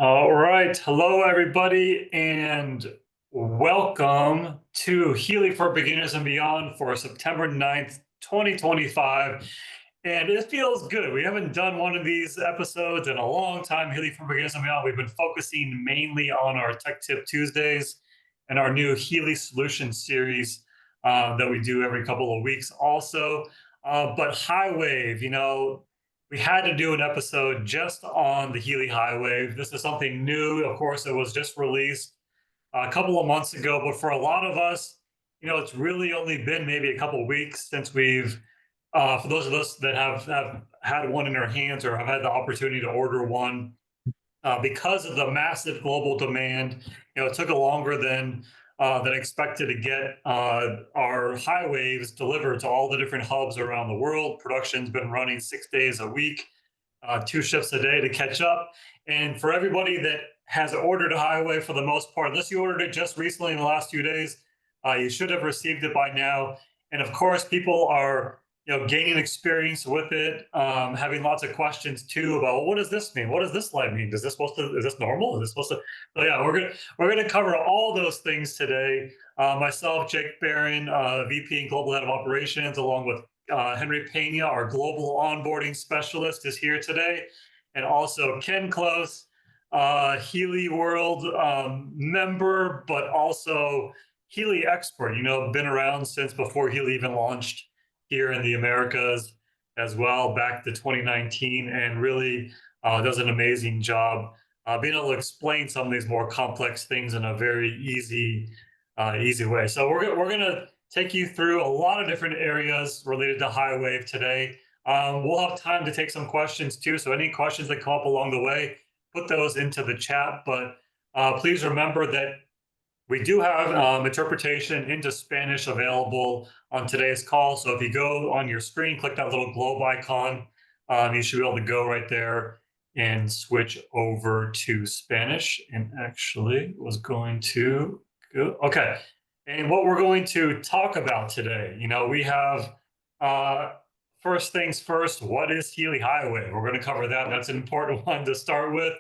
All right. Hello, everybody, and welcome to Healy for Beginners and Beyond for September 9th, 2025. And it feels good. We haven't done one of these episodes in a long time. Healy for Beginners and Beyond. We've been focusing mainly on our Tech Tip Tuesdays and our new Healy Solution series that we do every couple of weeks also. But HighWave, we had to do an episode just on the Healy HighWave. This is something new. Of course, it was just released a couple of months ago, but for a lot of us, it's really only been maybe a couple of weeks since for those of us that have had one in our hands or have had the opportunity to order one, because of the massive global demand, it took longer than expected to get our high waves delivered to all the different hubs around the world. Production's been running 6 days a week, 2 shifts a day to catch up. And for everybody that has ordered a HighWave, for the most part, unless you ordered it just recently in the last few days, you should have received it by now. And of course, people are gaining experience with it, having lots of questions too about, well, what does this mean? What does this light mean? Is this normal? Is this supposed to? So yeah, we're gonna cover all those things today. Myself, Jake Barron, VP and Global Head of Operations, along with Henry Pena, our Global Onboarding Specialist, is here today, and also Ken Close, Healy World member, but also Healy expert. Been around since before Healy even launched here in the Americas as well, back to 2019, and really does an amazing job being able to explain some of these more complex things in a very easy way. So we're gonna take you through a lot of different areas related to HighWave today. We'll have time to take some questions too. So any questions that come up along the way, put those into the chat. But please remember that we do have interpretation into Spanish available on today's call. So if you go on your screen, click that little globe icon, you should be able to go right there and switch over to Spanish. And actually was going to go, okay. And what we're going to talk about today, we have first things first, what is Healy HighWave? We're going to cover that. That's an important one to start with.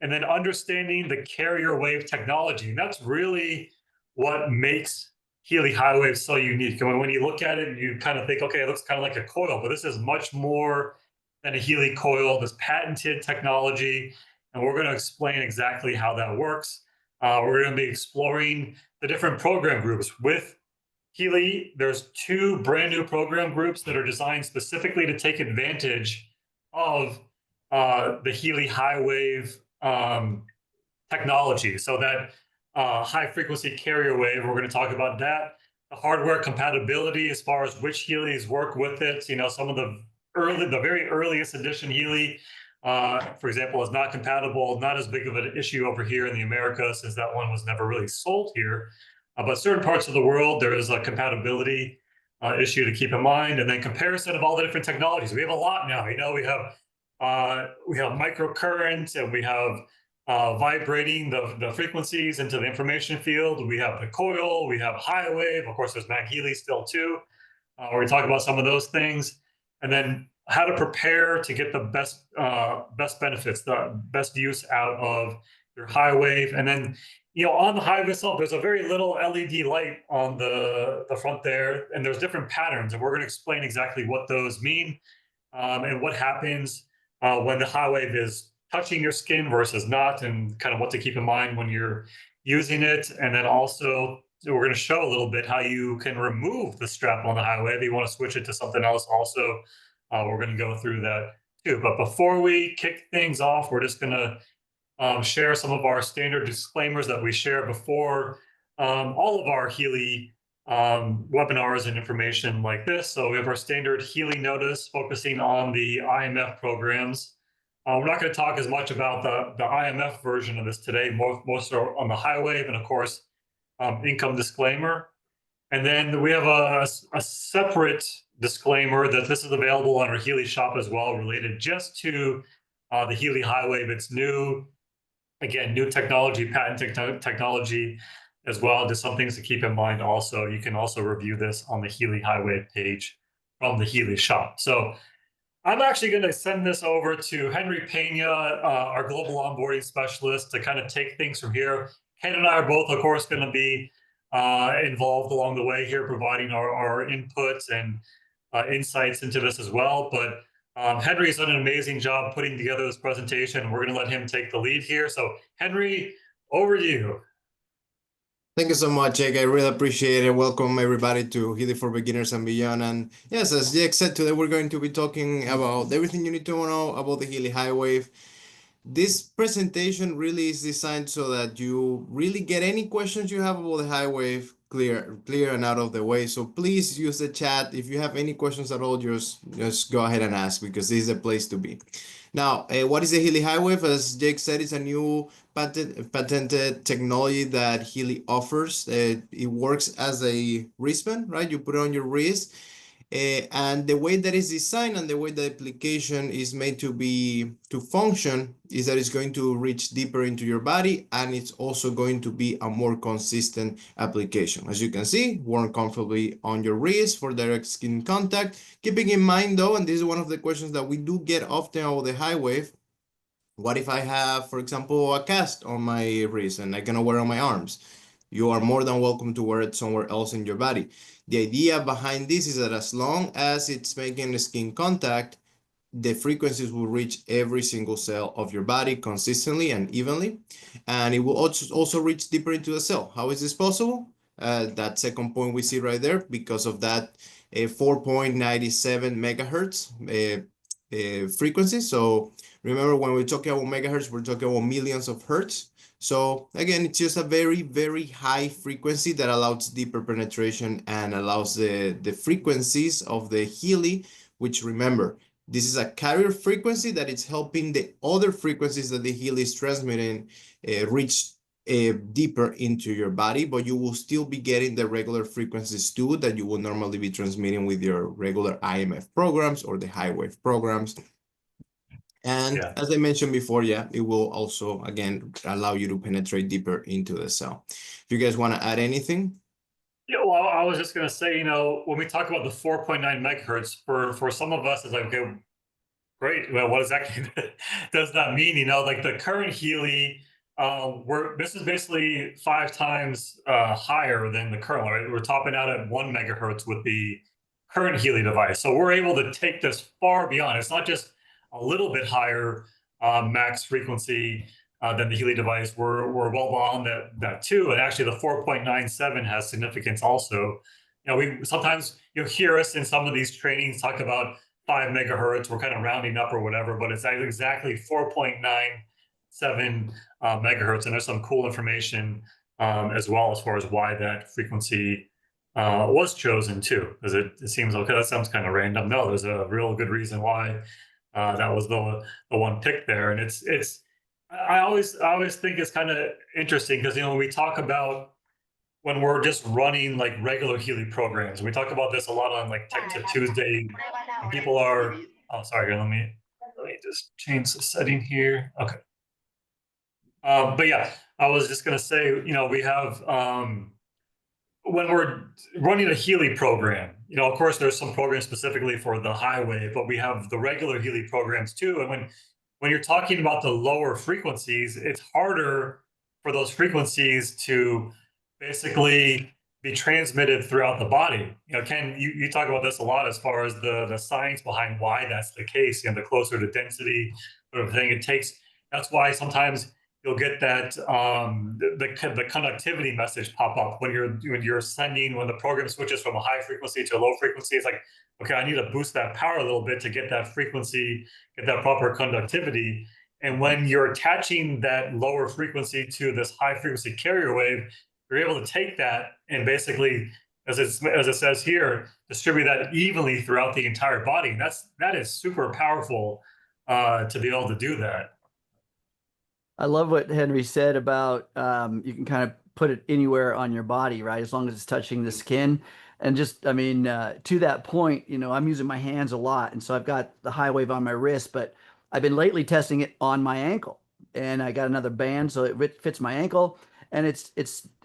And then understanding the carrier wave technology. And that's really what makes Healy HighWave so unique. And when you look at it, you kind of think, okay, it looks kind of like a coil, but this is much more than a Healy coil, this patented technology. And we're going to explain exactly how that works. We're going to be exploring the different program groups. With Healy, there's 2 brand new program groups that are designed specifically to take advantage of the Healy HighWave technology. So that high frequency carrier wave, we're going to talk about that. The hardware compatibility as far as which Healys work with it. Some of the very earliest edition Healy, for example, is not compatible, not as big of an issue over here in the Americas since that one was never really sold here. But certain parts of the world, there is a compatibility issue to keep in mind. And then comparison of all the different technologies. We have a lot now. We have microcurrent, and we have vibrating the frequencies into the information field. We have the coil, we have HighWave. Of course, there's Mag Healy still too. We talk about some of those things, and then how to prepare to get the best benefits, the best use out of your HighWave. And then, on the HighWave itself, there's a very little LED light on the front there, and there's different patterns, and we're going to explain exactly what those mean and what happens when the HighWave is touching your skin versus not, and kind of what to keep in mind when you're using it. And then also, we're going to show a little bit how you can remove the strap on the HighWave. If you want to switch it to something else also, we're going to go through that too. But before we kick things off, we're just going to share some of our standard disclaimers that we share before all of our Healy webinars and information like this. So we have our standard Healy notice focusing on the IMF programs. We're not going to talk as much about the IMF version of this today. Most are on the HighWave, and of course, income disclaimer. And then we have a separate disclaimer that this is available on our Healy shop as well, related just to the Healy HighWave. It's new, again, new technology, patented technology as well. Just some things to keep in mind also. You can also review this on the Healy HighWave page from the Healy shop. So I'm actually going to send this over to Henry Pena, our global onboarding specialist, to kind of take things from here. Ken and I are both, of course, going to be involved along the way here, providing our inputs and insights into this as well. But Henry's done an amazing job putting together this presentation. We're going to let him take the lead here. So, Henry, over to you. Thank you so much, Jake. I really appreciate it. Welcome everybody to Healy for Beginners and Beyond. And yes, as Jake said, today we're going to be talking about everything you need to know about the Healy HighWave. This presentation really is designed so that you really get any questions you have about the HighWave clear and out of the way. So please use the chat. If you have any questions at all, just go ahead and ask, because this is a place to be. Now, what is the Healy HighWave? As Jake said, it's a new patented technology that Healy offers. It works as a wristband, right? You put it on your wrist. And the way that it's designed and the way the application is made to function is that it's going to reach deeper into your body, and it's also going to be a more consistent application. As you can see, worn comfortably on your wrist for direct skin contact. Keeping in mind though, and this is one of the questions that we do get often about the HighWave, what if I have, for example, a cast on my wrist and I cannot wear it on my arms? You are more than welcome to wear it somewhere else in your body. The idea behind this is that as long as it's making skin contact, the frequencies will reach every single cell of your body consistently and evenly, and it will also reach deeper into the cell. How is this possible? That second point we see right there, because of that 4.97 megahertz frequency. So remember, when we're talking about megahertz, we're talking about millions of hertz. So again, it's just a very, very high frequency that allows deeper penetration and allows the frequencies of the Healy, which, remember, this is a carrier frequency that is helping the other frequencies that the Healy is transmitting reach deeper into your body, but you will still be getting the regular frequencies too that you will normally be transmitting with your regular IMF programs or the HighWave programs. And as I mentioned before, yeah, it will also, again, allow you to penetrate deeper into the cell. If you guys want to add anything. Yeah, well, I was just going to say, when we talk about the 4.9 megahertz, for some of us, it's like, okay, great. Well, what exactly does that mean? Like the current Healy, this is basically 5 times higher than the current one. Right? We're topping out at 1 megahertz with the current Healy device. So we're able to take this far beyond. It's not just a little bit higher max frequency than the Healy device. We're well beyond that too. And actually, the 4.97 has significance also. We sometimes you'll hear us in some of these trainings talk about 5 megahertz. We're kind of rounding up or whatever, but it's exactly 4.97 megahertz. And there's some cool information as well as far as why that frequency was chosen too, because it seems, okay, that sounds kind of random. No, there's a real good reason why that was the one picked there. And I always think it's kind of interesting because, when we talk about when we're just running like regular Healy programs. We talk about this a lot on like Tech Tip Tuesday. And people are, oh, sorry, let me just change the setting here. Okay. But yeah, I was just going to say, we have, when we're running a Healy program, of course, there's some programs specifically for the HighWave, but we have the regular Healy programs too. And when you're talking about the lower frequencies, it's harder for those frequencies to basically be transmitted throughout the body. Ken, you talk about this a lot as far as the science behind why that's the case. The closer to density sort of thing it takes. That's why sometimes you'll get that the conductivity message pop up when you're sending, when the program switches from a high frequency to a low frequency. It's like, okay, I need to boost that power a little bit to get that frequency, get that proper conductivity. And when you're attaching that lower frequency to this high frequency carrier wave, you're able to take that and basically, as it says here, distribute that evenly throughout the entire body. And that is super powerful to be able to do that. I love what Henry said about you can kind of put it anywhere on your body, right? As long as it's touching the skin. And just, I mean, to that point, I'm using my hands a lot. And so I've got the HighWave on my wrist, but I've been lately testing it on my ankle. And I got another band so it fits my ankle. And it's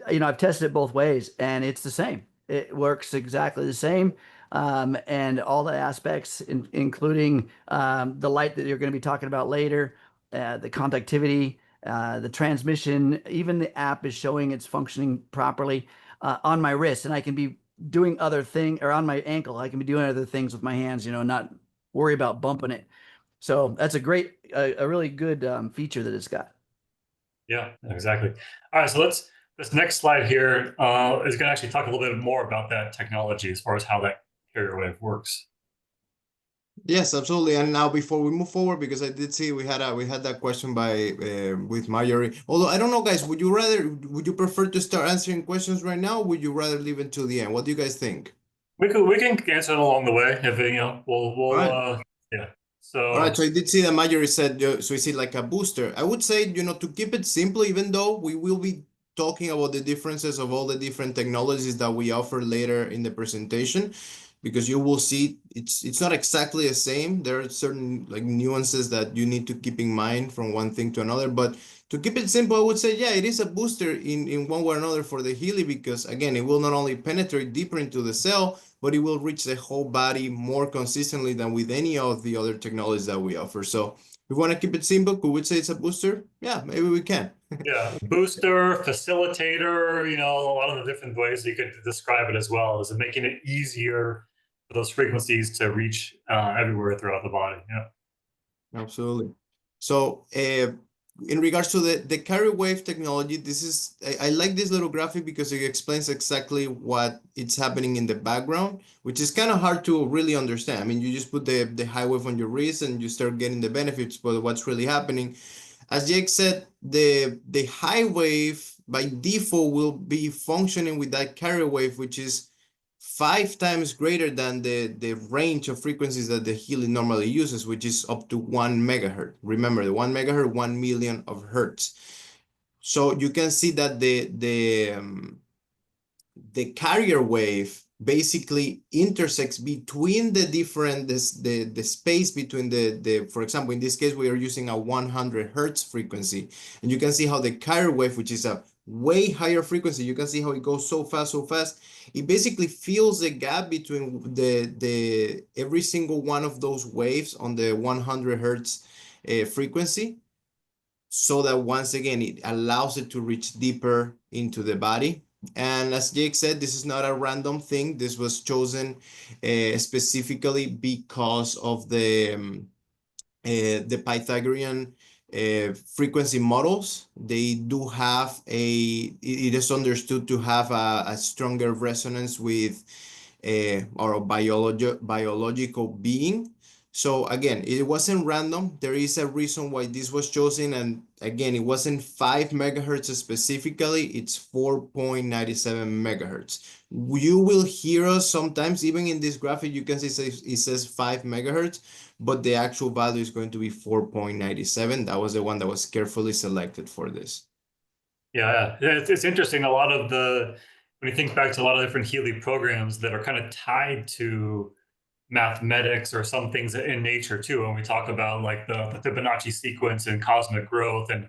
I've tested it both ways and it's the same. It works exactly the same. and all the aspects, including the light that you're going to be talking about later, the conductivity, the transmission. Even the app is showing it's functioning properly on my wrist, and I can be doing other things, or on my ankle. I can be doing other things with my hands, not worry about bumping it. So that's a really good feature that it's got. Yeah, exactly. All right, so this next slide here is going to actually talk a little bit more about that technology as far as how that carrier wave works. Yes, absolutely. And now before we move forward, because I did see we had that question by with Marjorie. Although I don't know, guys, would you prefer to start answering questions right now? Or would you rather leave it till the end? What do you guys think? We can answer it along the way if All we'll right. yeah. All right, So so I did see that Marjorie said, so is it like a booster? I would say, to keep it simple, even though we will be talking about the differences of all the different technologies that we offer later in the presentation, because you will see it's not exactly the same. There are certain like nuances that you need to keep in mind from one thing to another. But to keep it simple, I would say, yeah, it is a booster in one way or another for the Healy, because again, it will not only penetrate deeper into the cell, but it will reach the whole body more consistently than with any of the other technologies that we offer. So if we want to keep it simple, could we say it's a booster? Yeah, maybe we can. yeah, booster, facilitator, a lot of the different ways you could describe it as well, is making it easier for those frequencies to reach everywhere throughout the body. Yeah. Absolutely. So, in regards to the carrier wave technology, I like this little graphic because it explains exactly what it's happening in the background, which is kind of hard to really understand. I mean, you just put the high wave on your wrist and you start getting the benefits, but what's really happening? As Jake said, the high wave by default will be functioning with that carrier wave, which is 5 times greater than the range of frequencies that the Healy normally uses, which is up to 1 megahertz. Remember, the 1 megahertz, 1 million of hertz. So you can see that the carrier wave basically intersects between the different the space between the for example, in this case we are using a 100 hertz frequency, and you can see how the carrier wave, which is a way higher frequency, you can see how it goes so fast. It basically fills the gap between the every single one of those waves on the 100 hertz frequency, so that once again it allows it to reach deeper into the body. And as Jake said, this is not a random thing. This was chosen specifically because of the Pythagorean frequency models. They do have it is understood to have a stronger resonance with our biological being. So again, it wasn't random. There is a reason why this was chosen. And again, it wasn't 5 megahertz specifically, it's 4.97 megahertz. You will hear us sometimes, even in this graphic, you can see it says 5 megahertz, but the actual value is going to be 4.97. That was the one that was carefully selected for this. Yeah, it's interesting. When you think back to a lot of different Healy programs that are kind of tied to mathematics or some things in nature too, when we talk about like the Fibonacci sequence and cosmic growth, and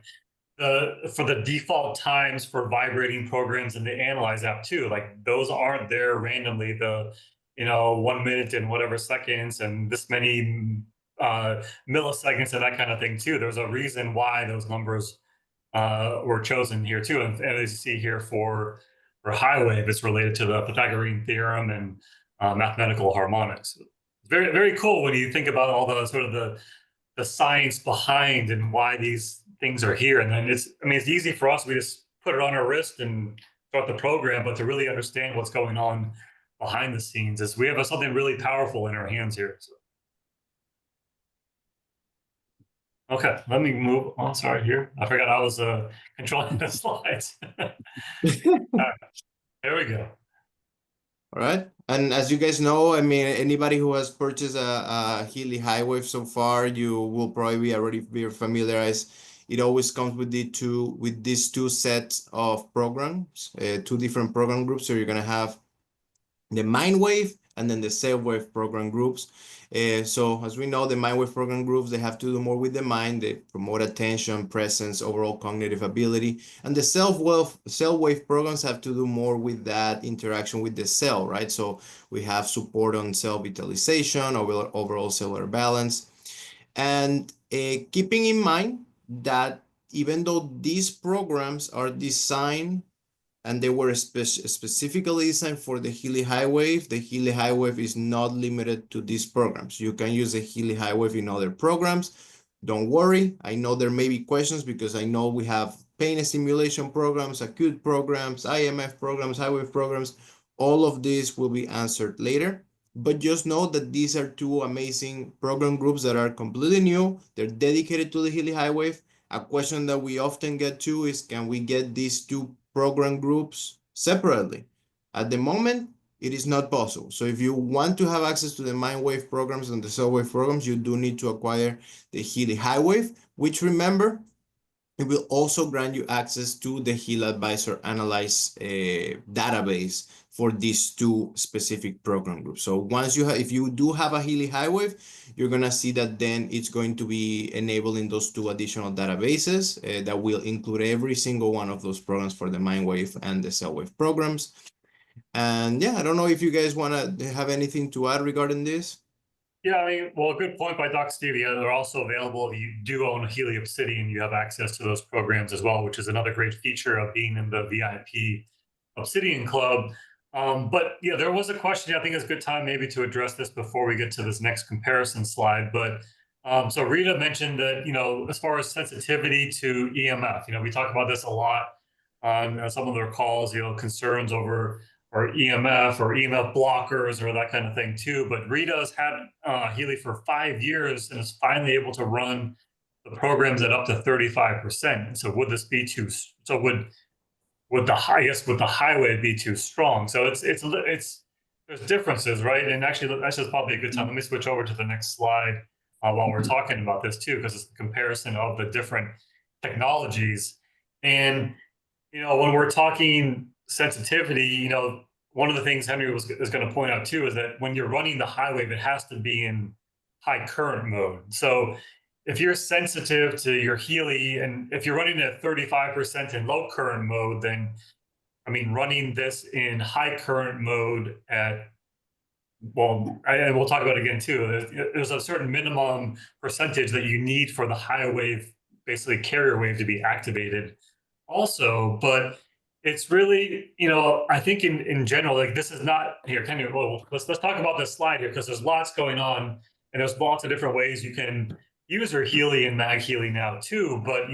for the default times for vibrating programs in the Analyze app too, like those aren't there randomly. 1 minute and whatever seconds and this many milliseconds and that kind of thing too. There's a reason why those numbers were chosen here too. And as you see here for HighWave, it's related to the Pythagorean theorem and mathematical harmonics. Very, very cool when you think about all the sort of the science behind and why these things are here. And then it's easy for us. We just put it on our wrist and start the program, but to really understand what's going on behind the scenes is we have something really powerful in our hands here. So. Okay, let me move on. Sorry, here. I forgot I was controlling the slides. All right, there we go. All right. And as you guys know, I mean, anybody who has purchased a Healy HighWave so far, you will probably already be familiarized. It always comes with these two sets of programs, two different program groups. So you're gonna have the Mind Wave and then the cell wave program groups. So as we know, the mind wave program groups, they have to do more with the mind. They promote attention, presence, overall cognitive ability. And the cell wave programs have to do more with that interaction with the cell, right? So we have support on cell vitalization, overall cellular balance. And keeping in mind that even though these programs are designed and they were specifically designed for the Healy HighWave, the Healy HighWave is not limited to these programs. You can use the Healy HighWave in other programs. Don't worry. I know there may be questions because I know we have pain stimulation programs, acute programs, IMF programs, HighWave programs. All of these will be answered later. But just know that these are two amazing program groups that are completely new. They're dedicated to the Healy HighWave. A question that we often get to is, can we get these two program groups separately? At the moment, it is not possible. So if you want to have access to the mind wave programs and the cell wave programs, you do need to acquire the Healy HighWave, which, remember, it will also grant you access to the Heal Advisor Analyze database for these two specific program groups. So once you have, if you do have a Healy HighWave, you're gonna see that then it's going to be enabling those two additional databases that will include every single one of those programs for the MindWave and the CellWave programs. And yeah, I don't know if you guys wanna have anything to add regarding this. Yeah, I mean, well, good point by Doc Stevie. They're also available if you do own a Healy Obsidian. You have access to those programs as well, which is another great feature of being in the VIP Obsidian Club. But yeah, there was a question. I think it's a good time maybe to address this before we get to this next comparison slide. But so Rita mentioned that, as far as sensitivity to EMF, we talk about this a lot on some of their calls, concerns over or EMF blockers or that kind of thing too. But Rita's had Healy for 5 years and is finally able to run the programs at up to 35%. So would this be too? So would the HighWave be too strong? So it's there's differences, right? And actually, that's just probably a good time. Let me switch over to the next slide while we're talking about this too, because it's the comparison of the different technologies. And when we're talking sensitivity, one of the things Henry is going to point out too is that when you're running the HighWave, it has to be in high current mode. So if you're sensitive to your Healy, and if you're running at 35% in low current mode, then I mean, running this in high current mode and we'll talk about it again too. There's a certain minimum percentage that you need for the HighWave, basically carrier wave, to be activated also. But it's really, I think in general, like this is not here. Let's talk about this slide here because there's lots going on and there's lots of different ways you can use your Healy and Mag Healy now too. But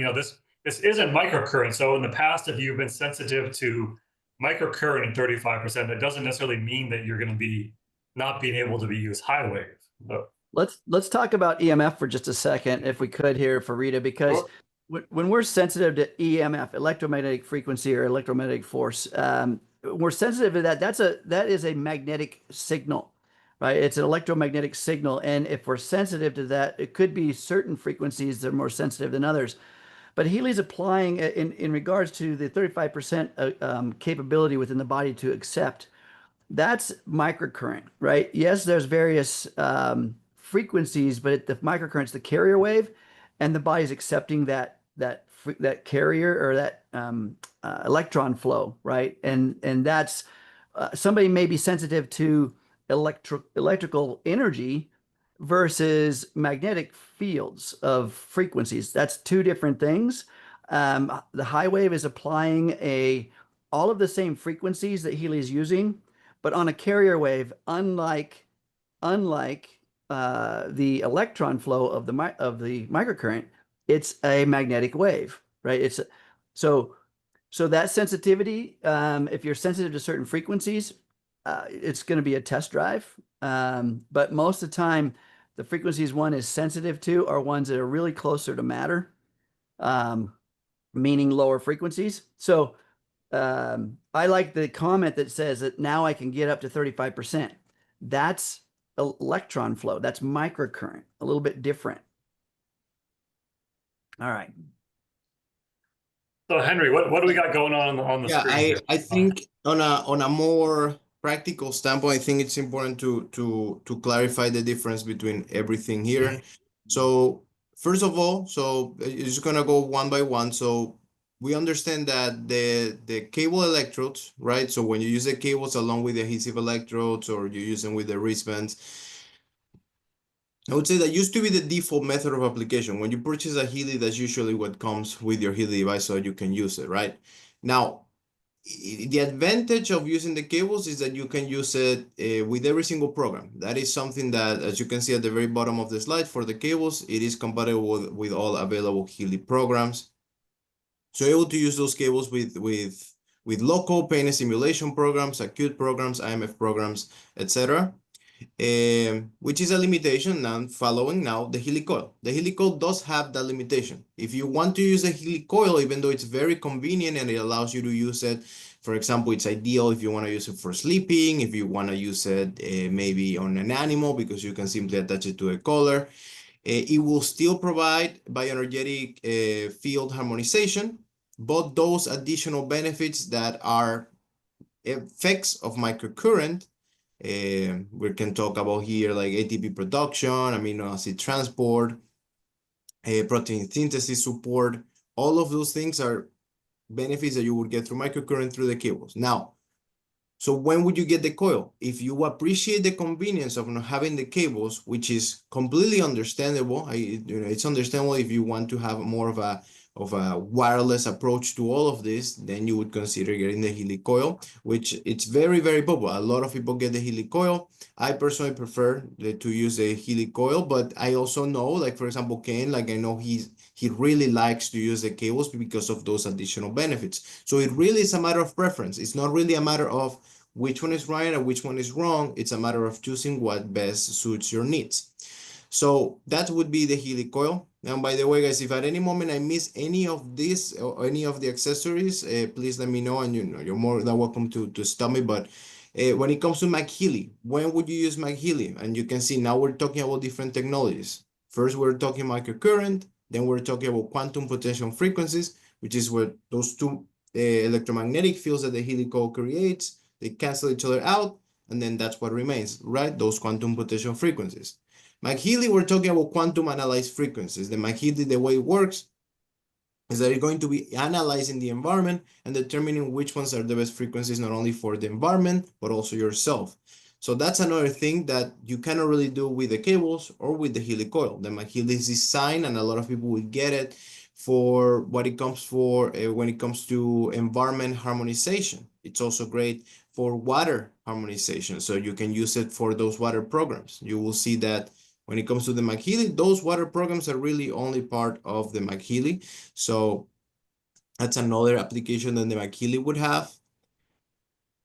this isn't microcurrent. So in the past, if you've been sensitive to microcurrent at 35%, that doesn't necessarily mean that you're going to be not being able to be used HighWave. But Let's talk about EMF for just a second, if we could here for Rita, because when we're sensitive to EMF, electromagnetic frequency or electromagnetic force, we're sensitive to that. That is a magnetic signal, right? It's an electromagnetic signal, and if we're sensitive to that, it could be certain frequencies that are more sensitive than others. But Healy's applying in regards to the 35% capability within the body to accept. That's microcurrent, right? Yes, there's various frequencies, but the microcurrent's the carrier wave, and the body's accepting that carrier or that electron flow, right? And that's somebody may be sensitive to electrical energy versus magnetic fields of frequencies. That's two different things. The HighWave is applying all of the same frequencies that Healy is using, but on a carrier wave, unlike the electron flow of the microcurrent, it's a magnetic wave, right? So that sensitivity, if you're sensitive to certain frequencies, it's going to be a test drive. But most of the time, the frequencies one is sensitive to are ones that are really closer to matter, meaning lower frequencies. So I like the comment that says that now I can get up to 35%. That's electron flow. That's microcurrent, a little bit different. All right. So Henry, what do we got going on the screen here? I think on a more practical standpoint, I think it's important to clarify the difference between everything here. So first of all, so it's gonna go one by one. So we understand that the cable electrodes, right? So when you use the cables along with the adhesive electrodes, or you use them with the wristbands, I would say that used to be the default method of application. When you purchase a Healy, that's usually what comes with your Healy device, so you can use it, right? Now, the advantage of using the cables is that you can use it with every single program. That is something that, as you can see at the very bottom of the slide, for the cables, it is compatible with all available Healy programs. So you're able to use those cables with local pain and simulation programs, acute programs, IMF programs, etc. Which is a limitation. Now, following now the Healy coil. The Healy coil does have that limitation. If you want to use a Healy coil, even though it's very convenient and it allows you to use it, for example, it's ideal if you want to use it for sleeping, if you want to use it maybe on an animal, because you can simply attach it to a collar. It will still provide bioenergetic field harmonization, but those additional benefits that are effects of microcurrent, we can talk about here like ATP production, amino acid transport, protein synthesis support. All of those things are benefits that you would get through microcurrent through the cables. Now, so when would you get the coil? If you appreciate the convenience of not having the cables, which is completely understandable, it's understandable if you want to have more of a wireless approach to all of this, then you would consider getting the Healy coil, which it's very, very popular. A lot of people get the Healy coil. I personally prefer to use the Healy coil, but I also know, like for example, Ken, like I know he really likes to use the cables because of those additional benefits. So it really is a matter of preference. It's not really a matter of which one is right and which one is wrong. It's a matter of choosing what best suits your needs. So that would be the Healy coil. And by the way, guys, if at any moment I miss any of this or any of the accessories, please let me know, and you're more than welcome to stop me. But when it comes to McHealy, when would you use McHealy? And you can see now we're talking about different technologies. First, we're talking microcurrent. Then we're talking about quantum potential frequencies, which is where those two electromagnetic fields that the Healy coil creates, they cancel each other out, and then that's what remains, right? Those quantum potential frequencies. McHealy, we're talking about quantum analyzed frequencies. The McHealy, the way it works is that you're going to be analyzing the environment and determining which ones are the best frequencies, not only for the environment, but also yourself. So that's another thing that you cannot really do with the cables or with the Healy coil. The McHealy is designed, and a lot of people will get it for what it comes for when it comes to environment harmonization. It's also great for water harmonization. So you can use it for those water programs. You will see that when it comes to the McHealy, those water programs are really only part of the McHealy. So that's another application that the McHealy would have.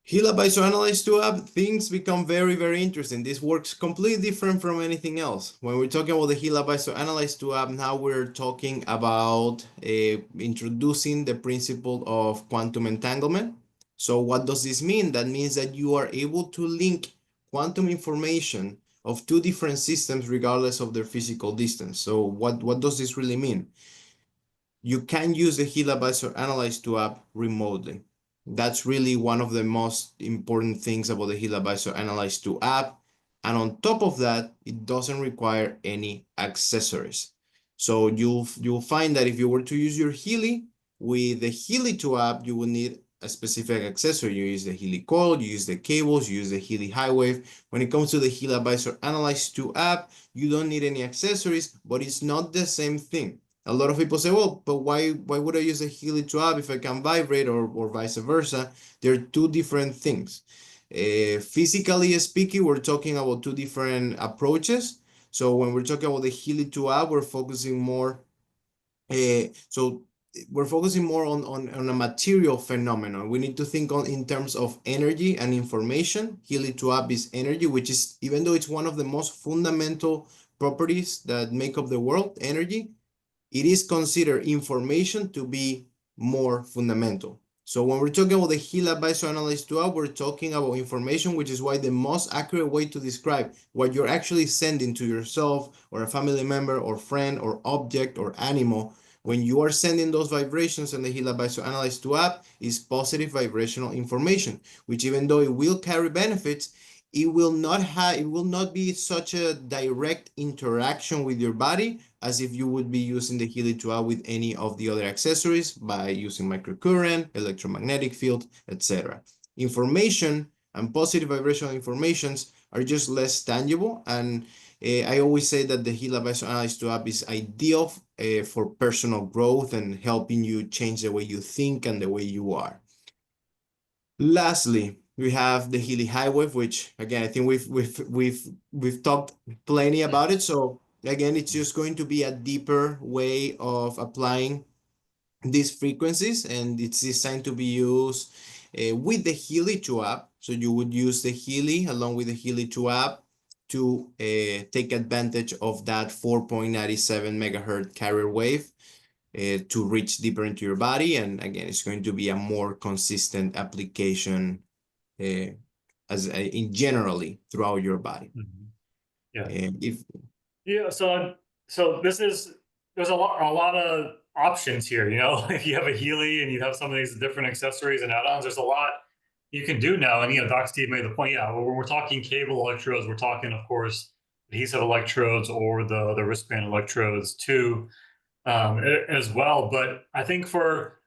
Healy Bioanalyze 2 app, things become very, very interesting. This works completely different from anything else. When we're talking about the Healy Bioanalyze 2 app, now we're talking about introducing the principle of quantum entanglement. So what does this mean? That means that you are able to link quantum information of two different systems regardless of their physical distance. So what does this really mean? You can use the Healy Bioanalyze 2 app remotely. That's really one of the most important things about the Healy Bioanalyze 2 app. And on top of that, it doesn't require any accessories. So you'll find that if you were to use your Healy with the Healy 2 app, you will need a specific accessory. You use the Healy coil, you use the cables, you use the Healy HighWave. When it comes to the Healy Bioanalyze 2 app, you don't need any accessories, but it's not the same thing. A lot of people say, well, but why would I use a Healy 2 app if I can vibrate or vice versa? They're two different things. Physically speaking, we're talking about two different approaches. So when we're talking about the Healy 2 app, we're focusing more on a material phenomenon. We need to think in terms of energy and information. Healy 2 app is energy, which is, even though it's one of the most fundamental properties that make up the world, energy, it is considered information to be more fundamental. So when we're talking about the Healy Bioanalyze 2 app, we're talking about information, which is why the most accurate way to describe what you're actually sending to yourself or a family member or friend or object or animal when you are sending those vibrations and the Healy Bioanalyze 2 app is positive vibrational information, which even though it will carry benefits, it will not be such a direct interaction with your body as if you would be using the Healy 2 app with any of the other accessories by using microcurrent, electromagnetic field, etc. Information and positive vibrational informations are just less tangible, and I always say that the Healy Bioanalyze 2 app is ideal for personal growth and helping you change the way you think and the way you are. Lastly, we have the Healy HighWave, which again I think we've talked plenty about it. So again, it's just going to be a deeper way of applying these frequencies, and it's designed to be used with the Healy 2 app. So you would use the Healy along with the Healy 2 app to take advantage of that 4.97 megahertz carrier wave to reach deeper into your body. And again, it's going to be a more consistent application in generally throughout your body. Yeah. If Yeah, so there's a lot of options here, you know. If you have a Healy and you have some of these different accessories and add-ons, there's a lot you can do now. And you know, Doc Steve made the point, yeah, when we're talking cable electrodes, we're talking, of course, adhesive electrodes or the wristband electrodes too, as well. But I think for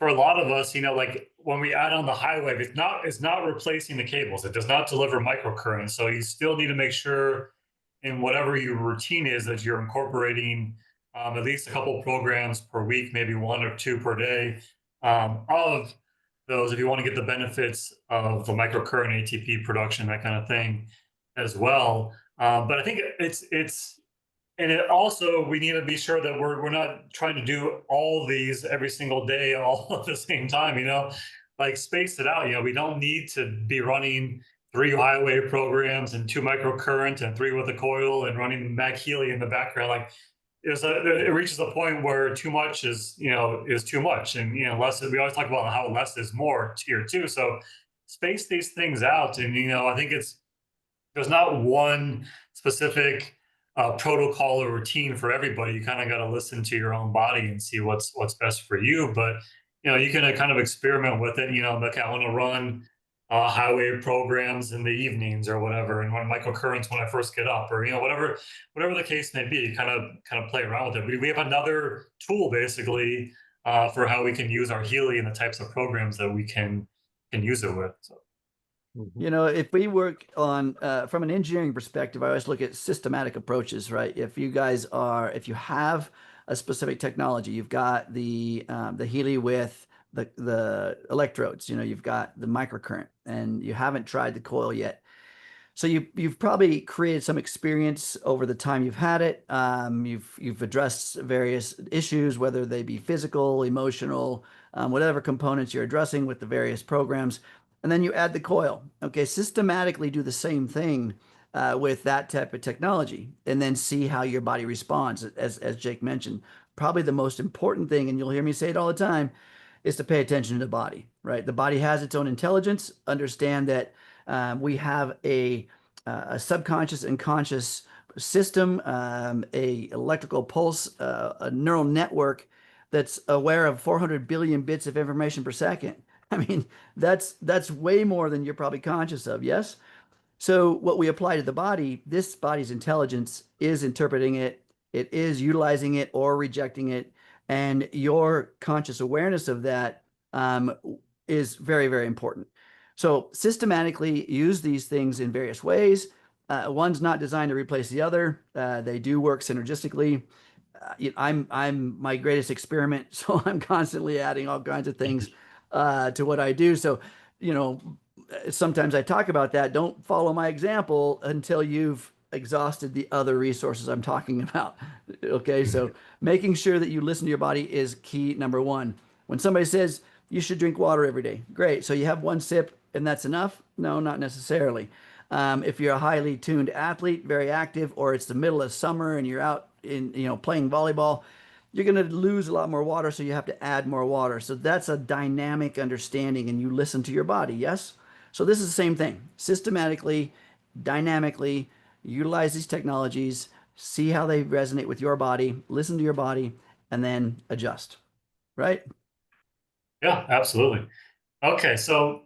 a lot of us, you know, like when we add on the HighWave, it's not replacing the cables. It does not deliver microcurrent. So you still need to make sure in whatever your routine is that you're incorporating at least a couple programs per week, maybe one or two per day of those if you want to get the benefits of the microcurrent ATP production, that kind of thing as well. But I think and it also, we need to be sure that we're not trying to do all these every single day all at the same time, you know, like space it out. You know, we don't need to be running 3 HighWave programs and 2 microcurrent and 3 with a coil and running Mag Healy in the background. Like it reaches a point where too much is too much. And, you know, less, we always talk about how less is more tier 2. So space these things out. And, you know, I think there's not one specific protocol or routine for everybody. You kind of got to listen to your own body and see what's best for you. But you know, you can kind of experiment with it. You know, like I want to run HighWave programs in the evenings or whatever, and run microcurrents when I first get up, or you know, whatever the case may be. Kind of play around with it. We have another tool basically for how we can use our Healy and the types of programs that we can use it with. So. You know, if we work on from an engineering perspective, I always look at systematic approaches, right? If you have a specific technology, you've got the Healy with the electrodes, you know, you've got the microcurrent, and you haven't tried the coil yet. So you've probably created some experience over the time you've had it. You've addressed various issues, whether they be physical, emotional, whatever components you're addressing with the various programs. And then you add the coil. Okay, systematically do the same thing with that type of technology, and then see how your body responds. As Jake mentioned, probably the most important thing, and you'll hear me say it all the time, is to pay attention to the body, right? The body has its own intelligence. Understand that we have a subconscious and conscious system, a electrical pulse, a neural network that's aware of 400 billion bits of information per second. I mean, that's way more than you're probably conscious of, yes? So what we apply to the body, this body's intelligence is interpreting it, it is utilizing it or rejecting it, and your conscious awareness of that is very, very important. So systematically use these things in various ways. One's not designed to replace the other. They do work synergistically. I'm my greatest experiment, so I'm constantly adding all kinds of things to what I do. So, you know, sometimes I talk about that. Don't follow my example until you've exhausted the other resources I'm talking about. Okay, so making sure that you listen to your body is key number one. When somebody says you should drink water every day, great. So you have one sip and that's enough? No, not necessarily. If you're a highly tuned athlete, very active, or it's the middle of summer and you're out in, you know, playing volleyball, you're going to lose a lot more water, so you have to add more water. So that's a dynamic understanding, and you listen to your body, yes? So this is the same thing. Systematically, dynamically, utilize these technologies, see how they resonate with your body, listen to your body, and then adjust, right? Yeah, absolutely. Okay, so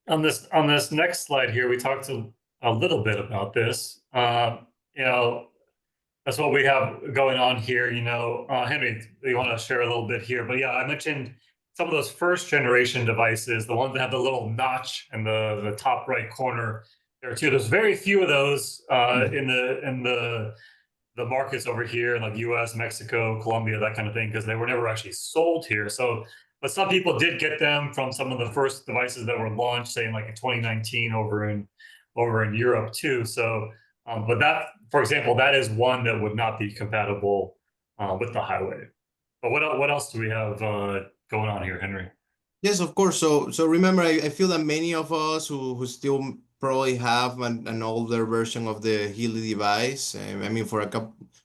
on this next slide here, we talked a little bit about this. You know, that's what we have going on here. Henry, you want to share a little bit here? But yeah, I mentioned some of those first generation devices, the ones that have the little notch in the top right corner. There too. There's very few of those in the markets over here, like U.S., Mexico, Colombia, that kind of thing, because they were never actually sold here. So, but some people did get them from some of the first devices that were launched, say in like in 2019 over in Europe too. So, but that, for example, that is one that would not be compatible with the HighWave. But what else do we have going on here, Henry? Yes, of course. So remember, I feel that many of us who still probably have an older version of the Healy device. I mean,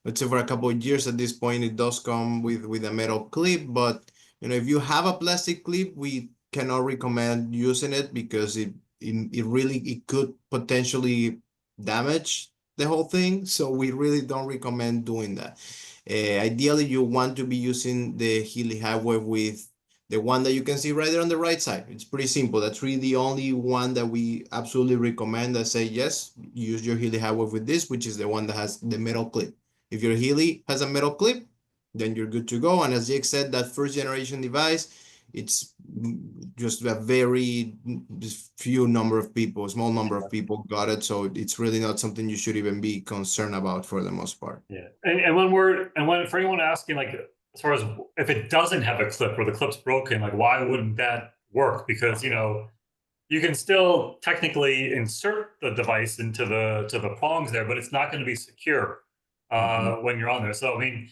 let's say for a couple of years at this point, it does come with a metal clip. But if you have a plastic clip, we cannot recommend using it because it could potentially damage the whole thing. So we really don't recommend doing that. Ideally, you want to be using the Healy HighWave with the one that you can see right there on the right side. It's pretty simple. That's really the only one that we absolutely recommend that say, yes, use your Healy HighWave with this, which is the one that has the metal clip. If your Healy has a metal clip, then you're good to go. And as Jake said, that first generation device, it's just a very few number of people, small number of people got it. So it's really not something you should even be concerned about for the most part. Yeah, and for anyone asking, like, as far as if it doesn't have a clip or the clip's broken, like, why wouldn't that work? Because you can still technically insert the device into the prongs there, but it's not going to be secure when you're on there. So I mean,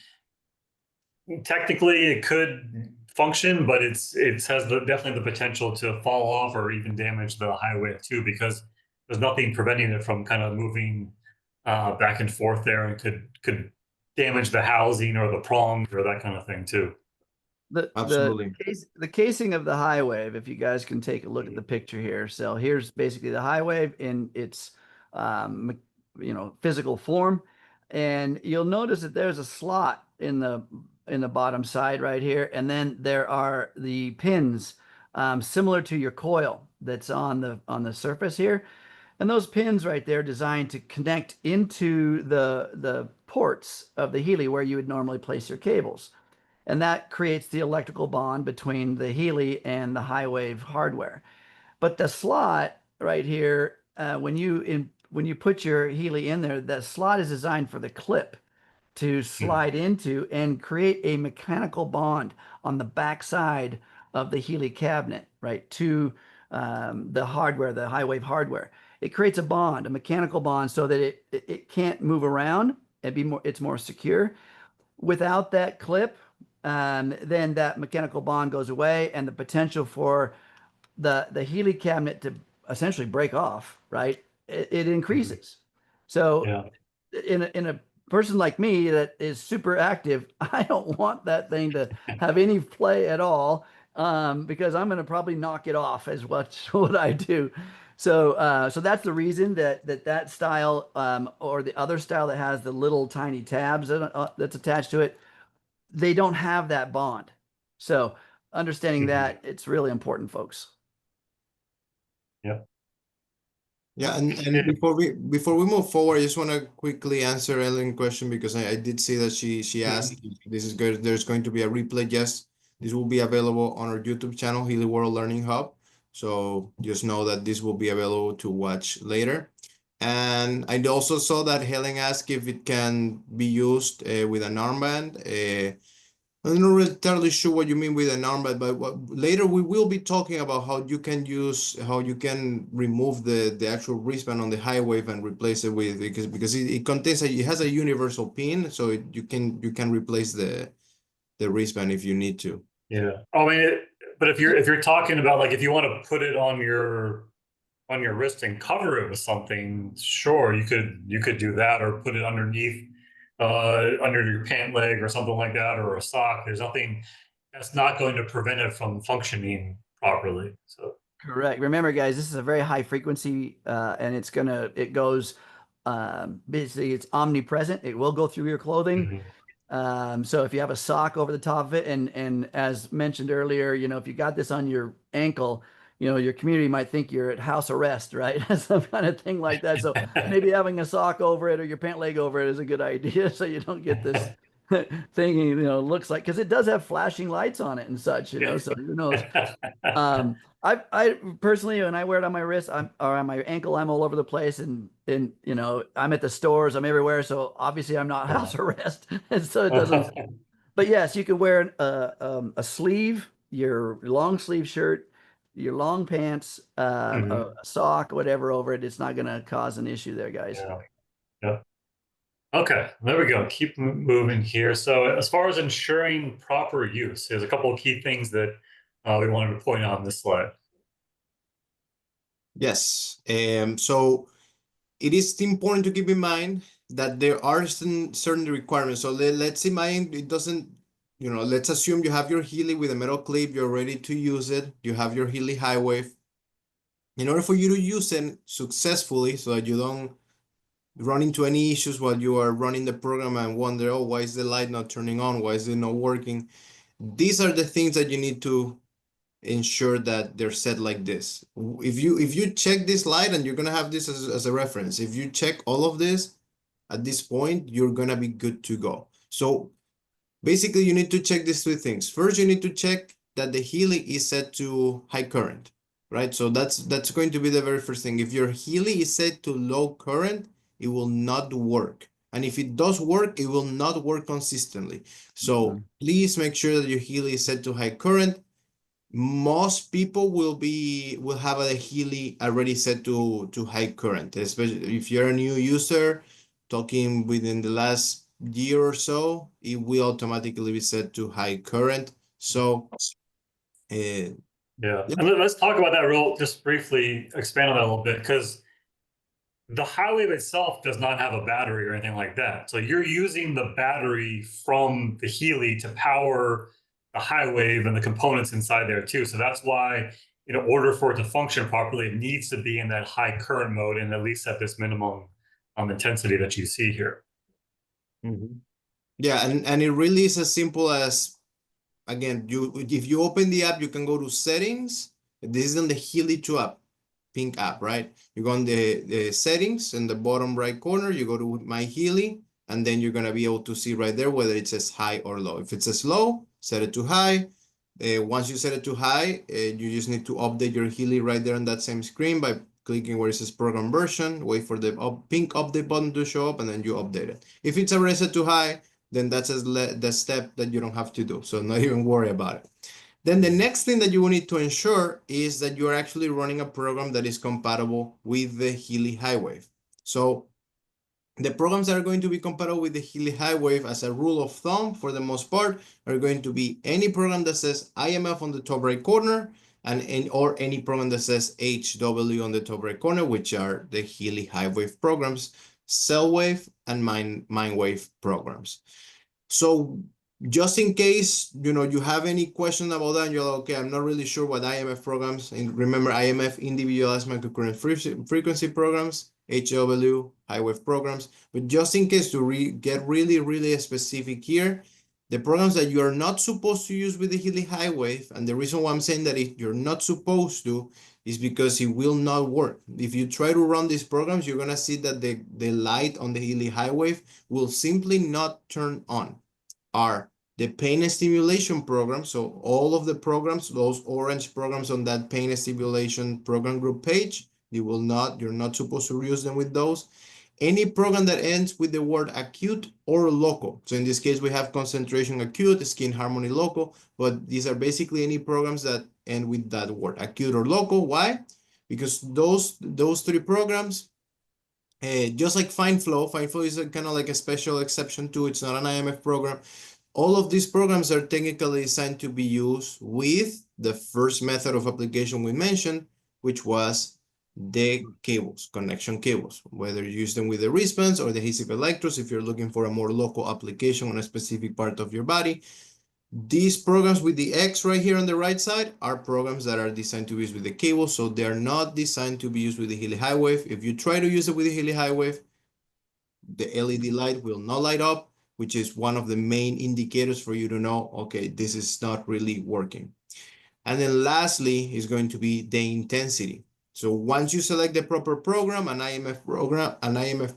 technically it could function, but it has definitely the potential to fall off or even damage the HighWave too, because there's nothing preventing it from kind of moving back and forth there, and could damage the housing or the prongs or that kind of thing too. Absolutely. The casing of the HighWave, if you guys can take a look at the picture here. So here's basically the HighWave in its physical form, and you'll notice that there's a slot in the bottom side right here, and then there are the pins similar to your coil that's on the surface here. And those pins right there are designed to connect into the ports of the Healy where you would normally place your cables. And that creates the electrical bond between the Healy and the HighWave hardware. But the slot right here, when you put your Healy in there, the slot is designed for the clip to slide into and create a mechanical bond on the back side of the Healy cabinet, right, to the hardware, the HighWave hardware. It creates a bond, a mechanical bond, so that it can't move around and it's more secure. Without that clip, then that mechanical bond goes away, and the potential for the Healy cabinet to essentially break off, right, it increases. So Yeah. in a person like me that is super active, I don't want that thing to have any play at all, because I'm going to probably knock it off as what I do. So that's the reason that style, or the other style that has the little tiny tabs that's attached to it, they don't have that bond. So understanding that, it's really important, folks. Yeah. Yeah, and before we move forward, I just want to quickly answer Ellen's question, because I did see that she asked if this is good. There's going to be a replay. Yes, this will be available on our YouTube channel, Healy World Learning Hub. So just know that this will be available to watch later. And I also saw that Helen asked if it can be used with an armband. I'm not really entirely sure what you mean with an armband, but later we will be talking about how you can remove the actual wristband on the HighWave and replace it with, because it has a universal pin, so you can replace the wristband if you need to. Yeah. I mean, but if you're talking about, like, if you want to put it on your wrist and cover it with something, sure, you could do that, or put it underneath under your pant leg or something like that, or a sock. There's nothing that's not going to prevent it from functioning properly. So Correct. Remember, guys, this is a very high frequency, and it goes basically, it's omnipresent. It will go through your clothing. So if you have a sock over the top of it, and as mentioned earlier, if you got this on your ankle, your community might think you're at house arrest, right? Some kind of thing like that. So maybe having a sock over it or your pant leg over it is a good idea, so you don't get this thing, looks like, because it does have flashing lights on it and such, so who knows. I personally, when I wear it on my wrist, or on my ankle, I'm all over the place, and I'm at the stores, I'm everywhere, so obviously I'm not house arrest, and so it doesn't. But yes, you could wear a sleeve, your long sleeve shirt, your long pants, Mhm. a sock, whatever over it. It's not going to cause an issue there, guys. Yeah. Yeah. Okay, there we go. Keep moving here. So as far as ensuring proper use, there's a couple of key things that we wanted to point out on this slide. Yes. So it is important to keep in mind that there are certain requirements. So let's imagine it doesn't, let's assume you have your Healy with a metal clip, you're ready to use it. You have your Healy HighWave. In order for you to use it successfully, so that you don't run into any issues while you are running the program and wonder, oh, why is the light not turning on? Why is it not working? These are the things that you need to ensure that they're set like this. If you check this light, and you're gonna have this as a reference, if you check all of this at this point, you're gonna be good to go. So basically, you need to check these two things. First, you need to check that the Healy is set to high current, right? So that's going to be the very first thing. If your Healy is set to low current, it will not work. And if it does work, it will not work consistently. So please make sure that your Healy is set to high current. Most people will have a Healy already set to high current, especially if you're a new user, talking within the last year or so, it will automatically be set to high current. So Yeah. yeah. And let's talk about that just briefly, expand on that a little bit, because the HighWave itself does not have a battery or anything like that. So you're using the battery from the Healy to power the HighWave and the components inside there too. So that's why, in order for it to function properly, it needs to be in that high current mode, and at least at this minimum intensity that you see here. Yeah, and it really is as simple as, again, if you open the app, you can go to settings. This is on the Healy 2 app, pink app, right? You go on the settings in the bottom right corner, you go to My Healy, and then you're gonna be able to see right there whether it says high or low. If it says low, set it to high. Once you set it to high, you just need to update your Healy right there on that same screen by clicking where it says program version, wait for the pink update button to show up, and then you update it. If it's already set to high, then that's the step that you don't have to do. So not even worry about it. Then the next thing that you will need to ensure is that you're actually running a program that is compatible with the Healy HighWave. So the programs that are going to be compatible with the Healy HighWave, as a rule of thumb, for the most part, are going to be any program that says IMF on the top right corner, or any program that says HW on the top right corner, which are the Healy HighWave programs, CellWave and MindWave programs. So just in case, you have any question about that, and you're like, okay, I'm not really sure what IMF programs, and remember IMF, individualized microcurrent frequency programs, HW, HighWave programs. But just in case, to get really, really specific here, the programs that you are not supposed to use with the Healy HighWave, and the reason why I'm saying that you're not supposed to is because it will not work. If you try to run these programs, you're gonna see that the light on the Healy HighWave will simply not turn on. Are the pain stimulation program. So all of the programs, those orange programs on that pain stimulation program group page, you're not supposed to use them with those. Any program that ends with the word acute or local. So in this case, we have concentration acute, skin harmony local, but these are basically any programs that end with that word, acute or local. Why? Because those three programs, just like FineFlow is kind of like a special exception too. It's not an IMF program. All of these programs are technically designed to be used with the first method of application we mentioned, which was the cables, connection cables, whether you use them with the wristbands or the adhesive electrodes, if you're looking for a more local application on a specific part of your body. These programs with the X right here on the right side are programs that are designed to be used with the cable, so they're not designed to be used with the Healy HighWave. If you try to use it with the Healy HighWave, the LED light will not light up. which is one of the main indicators for you to know, okay, this is not really working. And then lastly is going to be the intensity. So once you select the proper program, an IMF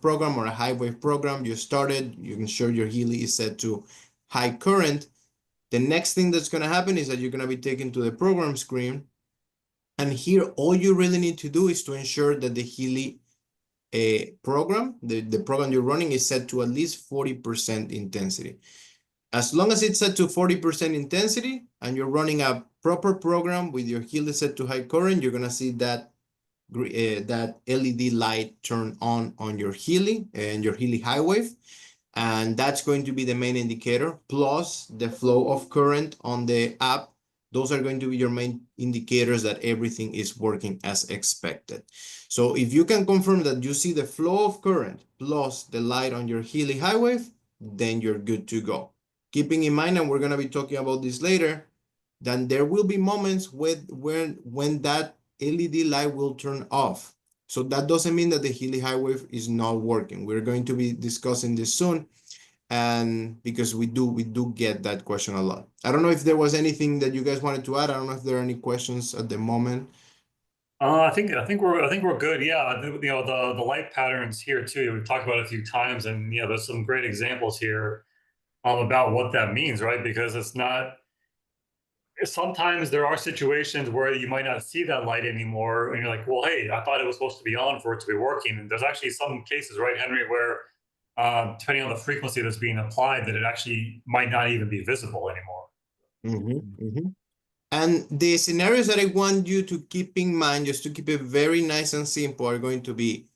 program or a HighWave program, you started, you can ensure your Healy is set to high current. The next thing that's going to happen is that you're going to be taken to the program screen. And here, all you really need to do is to ensure that the Healy program, the program you're running is set to at least 40% intensity. As long as it's set to 40% intensity and you're running a proper program with your Healy set to high current, you're going to see that LED light turn on your Healy and your Healy HighWave. And that's going to be the main indicator, plus the flow of current on the app. Those are going to be your main indicators that everything is working as expected. So if you can confirm that you see the flow of current plus the light on your Healy HighWave, then you're good to go. Keeping in mind, and we're going to be talking about this later, then there will be moments when that LED light will turn off. So that doesn't mean that the Healy HighWave is not working. We're going to be discussing this soon, and because we do get that question a lot. I don't know if there was anything that you guys wanted to add. I don't know if there are any questions at the moment. I think we're good. Yeah, the light patterns here too. We've talked about it a few times, and there's some great examples here about what that means, right? Because it's not. Sometimes there are situations where you might not see that light anymore, and you're like, well, hey, I thought it was supposed to be on for it to be working. And there's actually some cases, right, Henry, where depending on the frequency that's being applied, that it actually might not even be visible anymore. And the scenarios that I want you to keep in mind, just to keep it very nice and simple, are going to be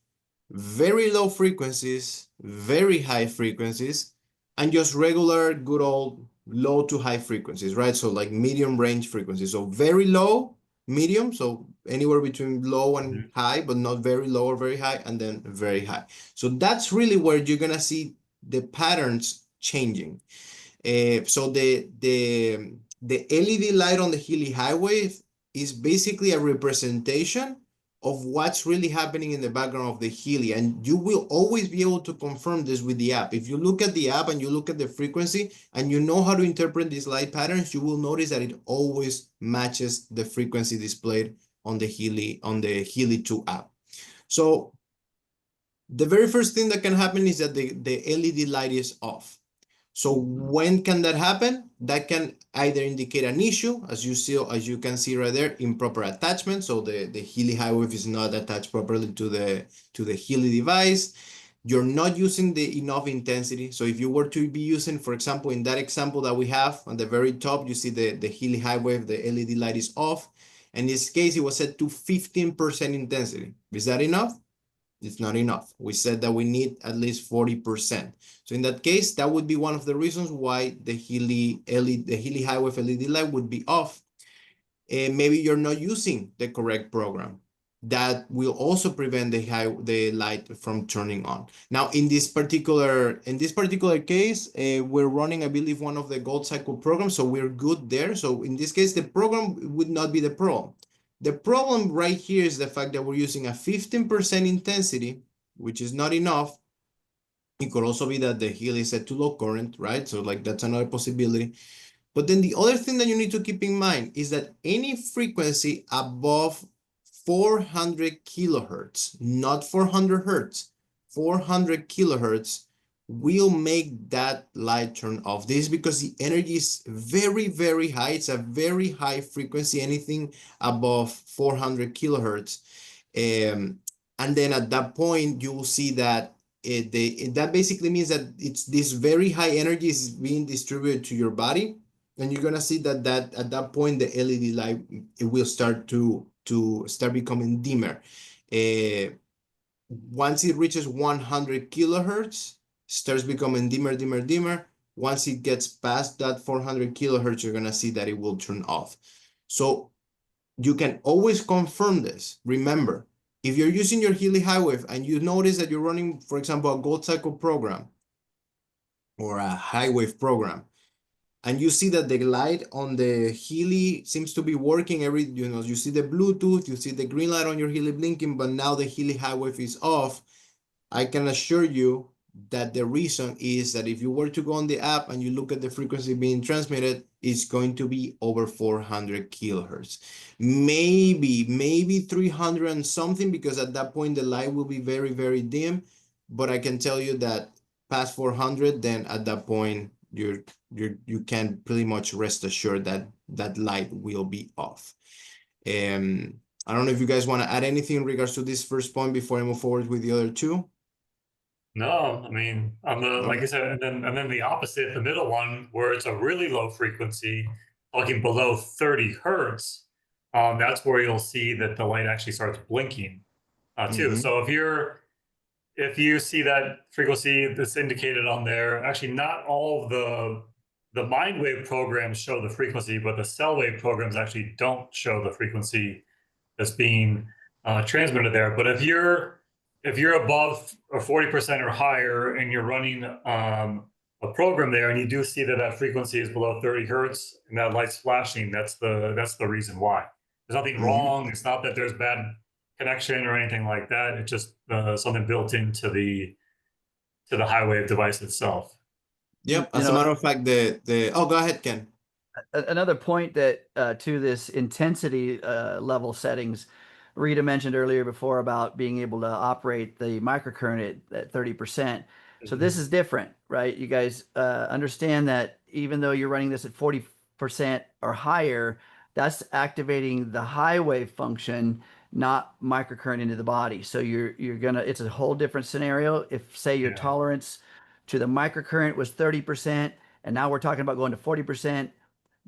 very low frequencies, very high frequencies, and just regular good old low to high frequencies, right? So like medium range frequencies. So very low, medium, so anywhere between low and high, but not very low or very high, and then very high. So that's really where you're gonna see the patterns changing. So the LED light on the Healy HighWave is basically a representation of what's really happening in the background of the Healy, and you will always be able to confirm this with the app. If you look at the app and you look at the frequency and you know how to interpret these light patterns, you will notice that it always matches the frequency displayed on the Healy 2 app. So the very first thing that can happen is that the LED light is off. So when can that happen? That can either indicate an issue, as you can see right there, improper attachment. So the Healy HighWave is not attached properly to the Healy device. You're not using the enough intensity. So if you were to be using, for example, in that example that we have on the very top, you see the Healy HighWave, the LED light is off. In this case, it was set to 15% intensity. Is that enough? It's not enough. We said that we need at least 40%. So in that case, that would be one of the reasons why the Healy HighWave LED light would be off. And maybe you're not using the correct program. That will also prevent the light from turning on. Now, in this particular case, we're running, I believe, one of the gold cycle programs, so we're good there. So in this case, the program would not be the problem. The problem right here is the fact that we're using a 15% intensity, which is not enough. It could also be that the Healy is set to low current, right? So like that's another possibility. But then the other thing that you need to keep in mind is that any frequency above 400 kilohertz, not 400 hertz, 400 kilohertz will make that light turn off. This is because the energy is very, very high. It's a very high frequency, anything above 400 kilohertz. And then at that point, you will see that that basically means that it's this very high energy is being distributed to your body. And you're gonna see that at that point, the LED light, it will start to start becoming dimmer. Once it reaches 100 kilohertz, starts becoming dimmer, dimmer, dimmer. Once it gets past that 400 kilohertz, you're gonna see that it will turn off. So you can always confirm this. Remember, if you're using your Healy HighWave and you notice that you're running, for example, a gold cycle program or a HighWave program, and you see that the light on the Healy seems to be working you see the Bluetooth, you see the green light on your Healy blinking, but now the Healy HighWave is off, I can assure you that the reason is that if you were to go on the app and you look at the frequency being transmitted, it's going to be over 400 kilohertz. Maybe 300 and something, because at that point the light will be very, very dim. But I can tell you that past 400, then at that point you can pretty much rest assured that that light will be off. I don't know if you guys want to add anything in regards to this first point before I move forward with the other two. No, I mean, on the like I said, and then the opposite, the middle one, where it's a really low frequency, talking below 30 hertz, that's where you'll see that the light actually starts blinking too. Mhm. So if you see that frequency that's indicated on there, actually not all of the mind wave programs show the frequency, but the cell wave programs actually don't show the frequency that's being transmitted there. But if you're above or 40% or higher and you're running a program there and you do see that that frequency is below 30 hertz and that light's flashing, that's the reason why. There's nothing wrong. It's not that there's bad connection or anything like that. It's just something built into the HighWave device itself. Yep. As a matter of fact, oh, go ahead, Ken. Another point that to this intensity level settings, Rita mentioned earlier before about being able to operate the microcurrent at 30%. So this is different, right? You guys understand that even though you're running this at 40% or higher, that's activating the high wave function, not microcurrent into the body. So it's a whole different scenario. If say your tolerance to the microcurrent was 30%, and now we're talking about going to 40%,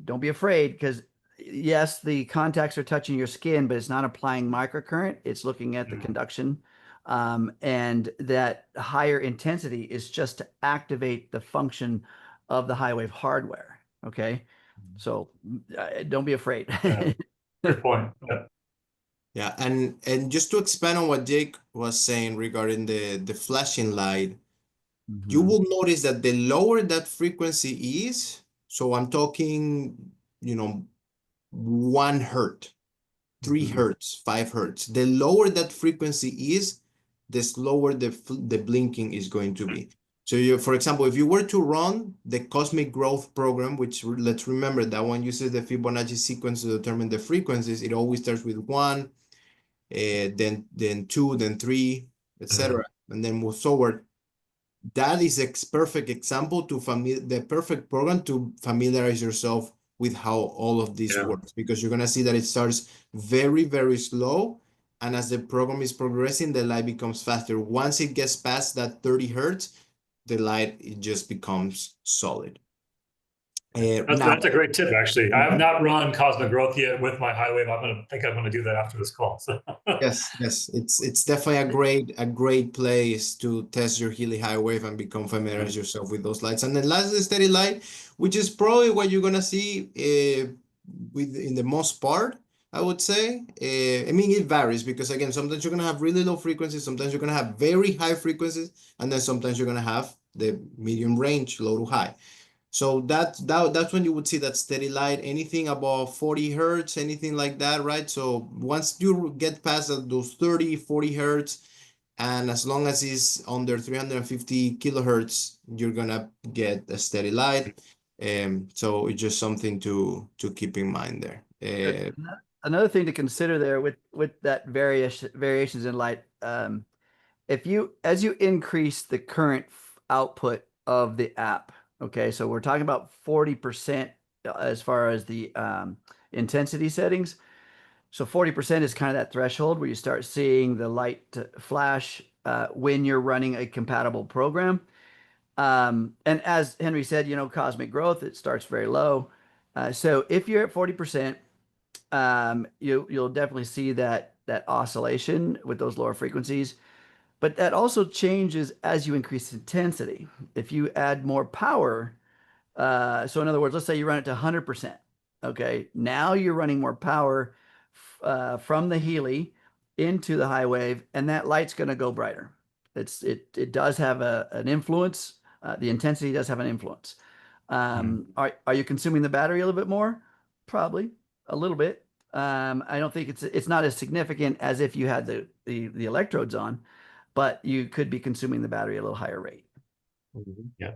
don't be afraid, because yes, the contacts are touching your skin, but it's not applying microcurrent. It's looking at the conduction. And that higher intensity is just to activate the function of the HighWave hardware. Okay. So don't be afraid. Good point. Yeah, and just to expand on what Jake was saying regarding the flashing light, you will notice that the lower that frequency is, so I'm talking, 1 hertz, 3 hertz, 5 hertz. The lower that frequency is, the slower the blinking is going to be. So for example, if you were to run the Cosmic Growth program, which let's remember that one uses the Fibonacci sequence to determine the frequencies, it always starts with 1, then 2, then 3, etc., and then move forward. That is a perfect example the perfect program to familiarize yourself with how all of this works, because you're gonna see that it starts very, very slow, and as the program is progressing, the light becomes faster. Once it gets past that 30 hertz, the light it just becomes solid. That's a great tip, actually. I have not run Cosmic Growth yet with my HighWave. I'm gonna do that after this call. So. Yes, it's definitely a great place to test your Healy HighWave and become familiarize yourself with those lights. And then last, the steady light, which is probably what you're gonna see in the most part, I would say. I mean, it varies because again, sometimes you're gonna have really low frequencies, sometimes you're gonna have very high frequencies, and then sometimes you're gonna have the medium range, low to high. So that's when you would see that steady light, anything above 40 hertz, anything like that, right? So once you get past those 30, 40 hertz, and as long as it's under 350 kilohertz, you're gonna get a steady light. So it's just something to keep in mind there. Another thing to consider there with that variations in light, as you increase the current output of the app, okay, so we're talking about 40% as far as the intensity settings. So 40% is kind of that threshold where you start seeing the light flash when you're running a compatible program. And as Henry said, Cosmic Growth, it starts very low. So if you're at 40%, you'll definitely see that oscillation with those lower frequencies. But that also changes as you increase intensity. If you add more power, so in other words, let's say you run it to 100%. Okay, now you're running more power from the Healy into the HighWave, and that light's going to go brighter. It does have an influence. The intensity does have an influence. Are you consuming the battery a little bit more? Probably a little bit. I don't think it's not as significant as if you had the electrodes on, but you could be consuming the battery at a little higher rate. Mhm. Yeah.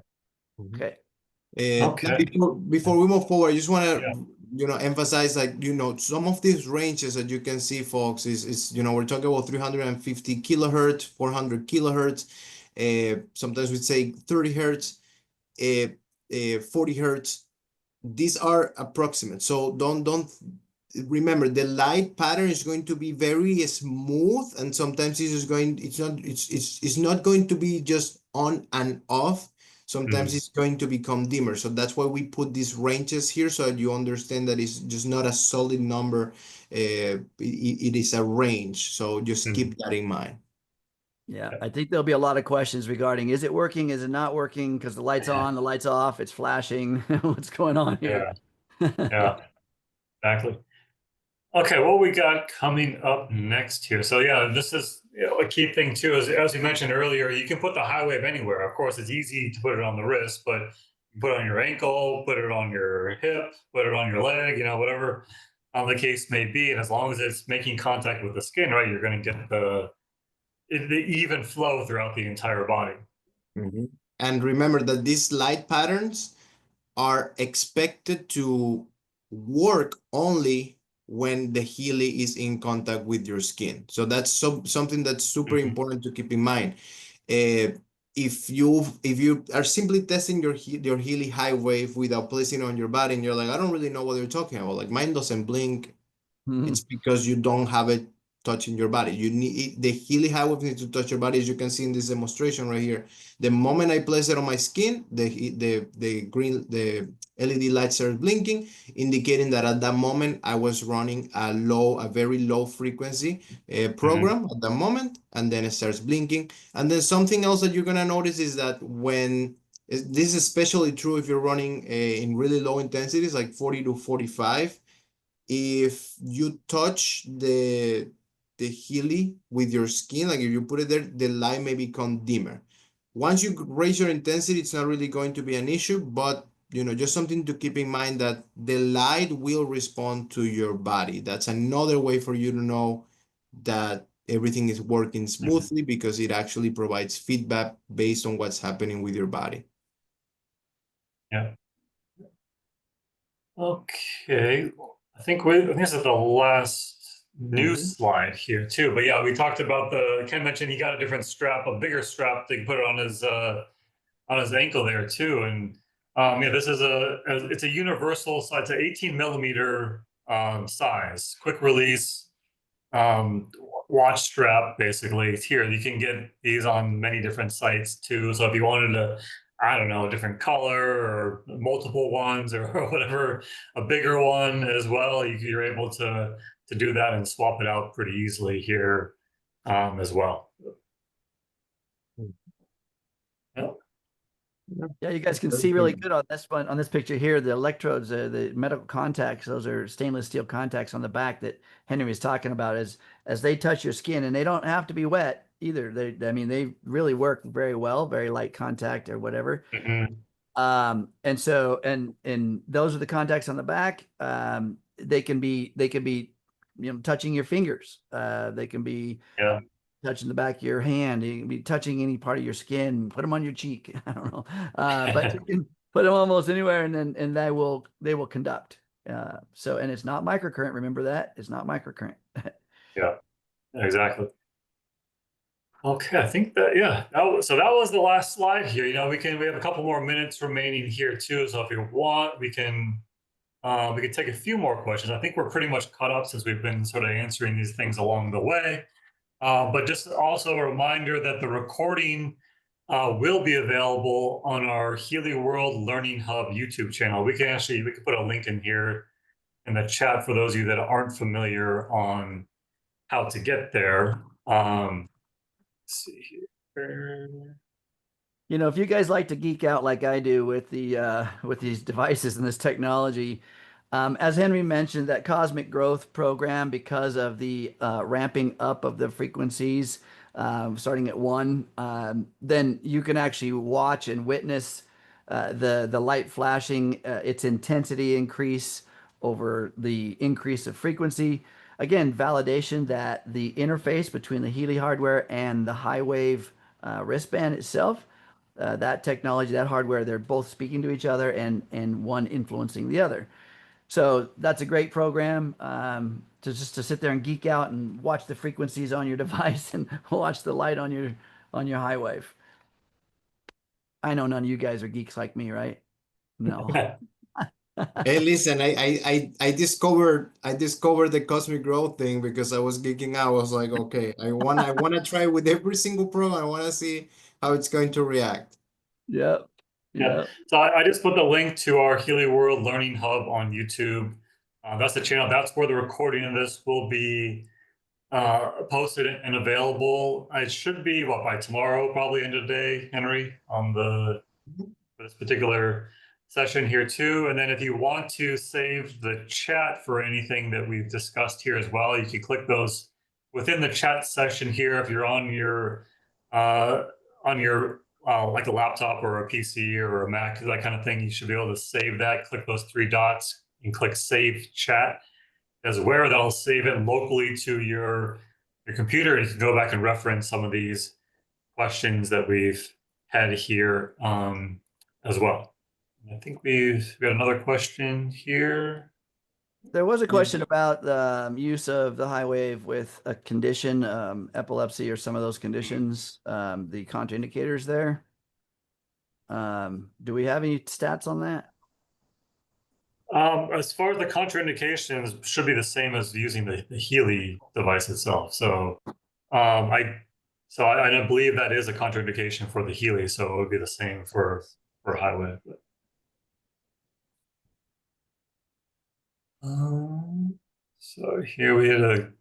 Mhm. Okay. Now Okay. before we move forward, I just want Yeah. to, emphasize, like, some of these ranges that you can see, folks, is we're talking about 350 kilohertz, 400 kilohertz. Sometimes we say 30 hertz, 40 hertz. These are approximate. So don't remember, the light pattern is going to be very smooth, and sometimes it's not going to be just on and off. Sometimes Mhm. it's going to become dimmer. So that's why we put these ranges here, so that you understand that it's just not a solid number. It is a range. So just keep that in mind. Yeah, I think there'll be a lot of questions regarding, is it working? Is it not working? Because the light's on, the light's off, it's flashing. What's going on here? Yeah. Yeah. Exactly. Okay, what we got coming up next here? So yeah, this is a key thing too. As you mentioned earlier, you can put the high wave anywhere. Of course, it's easy to put it on the wrist, but you put it on your ankle, put it on your hip, put it on your leg. Whatever the case may be, and as long as it's making contact with the skin, right, you're going to get the even flow throughout the entire body. Mhm. And remember that these light patterns are expected to work only when the Healy is in contact with your skin. So that's something that's super Mhm. important to keep in mind. If you are simply testing your Healy HighWave without placing it on your body, and you're like, I don't really know what you're talking about, like mine doesn't blink, it's because you don't have it touching your body. You need the Healy HighWave needs to touch your body, as you can see in this demonstration right here. The moment I place it on my skin, the LED light starts blinking, indicating that at that moment I was running a very low frequency Mhm. program at that moment, and then it starts blinking. And then something else that you're gonna notice is that this is especially true if you're running in really low intensities, like 40 to 45. If you touch the Healy with your skin, like if you put it there, the light may become dimmer. Once you raise your intensity, it's not really going to be an issue, but just something to keep in mind, that the light will respond to your body. That's another way for you to know that everything is working Mhm. smoothly, because it actually provides feedback based on what's happening with your body. Yeah. Okay. I think this is the last new Mhm. slide here too. But yeah, we talked about Ken mentioned he got a different strap, a bigger strap that he put it on his ankle there too. And yeah, this is it's a universal size, it's an 18 millimeter size, quick release um, watch strap. Basically, it's here. You can get these on many different sites too. So if you wanted to, I don't know, a different color or multiple ones or whatever, a bigger one as well, you're able to do that and swap it out pretty easily here as well. Yeah. Yeah, you guys can Very see really good. good on this one, on this picture here, the electrodes, the medical contacts, those are stainless steel contacts on the back that Henry was talking about. As they touch your skin, and they don't have to be wet either. I mean, they really work very well, very light contact or whatever. Mhm. And so, and those are the contacts on the back. They can be, touching your fingers. They can be Yeah. touching the back of your hand. You can be touching any part of your skin. Put them on your cheek. I don't know, but you can put them almost anywhere, and they will conduct. So, and it's not microcurrent. Remember that it's not microcurrent. Yeah. Exactly. Okay, I think that yeah, that was the last slide here. We have a couple more minutes remaining here too. So if you want, we can take a few more questions. I think we're pretty much caught up since we've been sort of answering these things along the way. But just also a reminder that the recording will be available on our Healy World Learning Hub YouTube channel. We can put a link in here in the chat for those of you that aren't familiar on how to get there. Let's see here. If you guys like to geek out like I do with with these devices and this technology, as Henry mentioned, that cosmic growth program, because of the ramping up of the frequencies, starting at one, then you can actually watch and witness the light flashing, its intensity increase over the increase of frequency. Again, validation that the interface between the Healy hardware and the high wave wristband itself that technology, that hardware, they're both speaking to each other and one influencing the other. So that's a great program to just to sit there and geek out and watch the frequencies on your device and watch the light on your HighWave. I know none of you guys are geeks like me, right? No. Hey, listen, I discovered the cosmic growth thing because I was geeking out. I was like, okay, I wanna try with every single program. I wanna see how it's going to react. Yep. Yeah. Yep. So I just put the link to our Healy World Learning Hub on YouTube. That's the channel. That's where the recording of this will be posted and available. It should be by tomorrow, probably end of the day, Henry, on for this particular session here too. And then if you want to save the chat for anything that we've discussed here as well, you can click those within the chat session here. If you're on your like a laptop or a PC or a Mac, that kind of thing, you should be able to save that. Click those three dots and click Save Chat as where that'll save it locally to your computer, and you can go back and reference some of these questions that we've had here as well. I think we've got another question here. There was a question about the use of the HighWave with a condition, epilepsy or some of those conditions, the contraindicators there. Do we have any stats on that? As far as the contraindications, should be the same as using the Healy device itself. So I don't believe that is a contraindication for the Healy, so it would be the same for HighWave. So here we had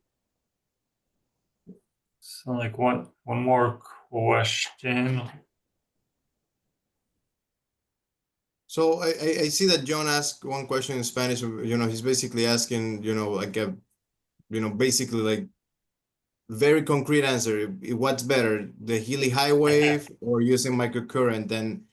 like one more question. So I see that John asked one question in Spanish. He's basically asking, like basically like very concrete answer. What's better, the Healy HighWave or using microcurrent? And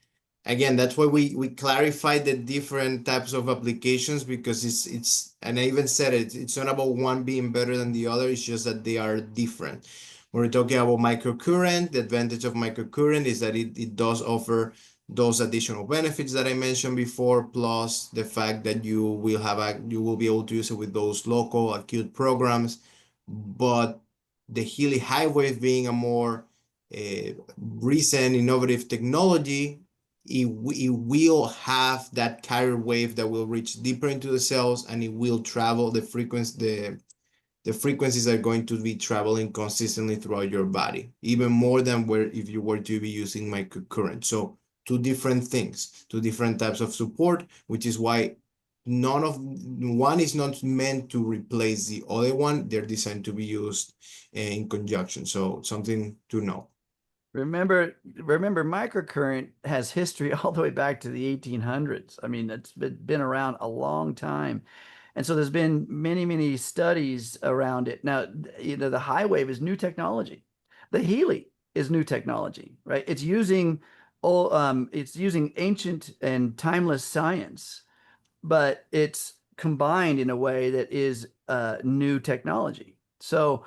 again, that's why we clarify the different types of applications, because it's and I even said it's not about one being better than the other. It's just that they are different. When we're talking about microcurrent, the advantage of microcurrent is that it does offer those additional benefits that I mentioned before, plus the fact that you will be able to use it with those local acute programs. But the Healy HighWave being a more recent innovative technology, it will have that carrier wave that will reach deeper into the cells, and it will travel the frequencies are going to be traveling consistently throughout your body, even more than if you were to be using microcurrent. So two different things, two different types of support, which is why one is not meant to replace the other one. They're designed to be used in conjunction. So something to know. Remember, microcurrent has history all the way back to the 1800s. I mean, it's been around a long time. And so there's been many, many studies around it. Now, the HighWave is new technology. The Healy is new technology, right? It's using ancient and timeless science, but it's combined in a way that is new technology. So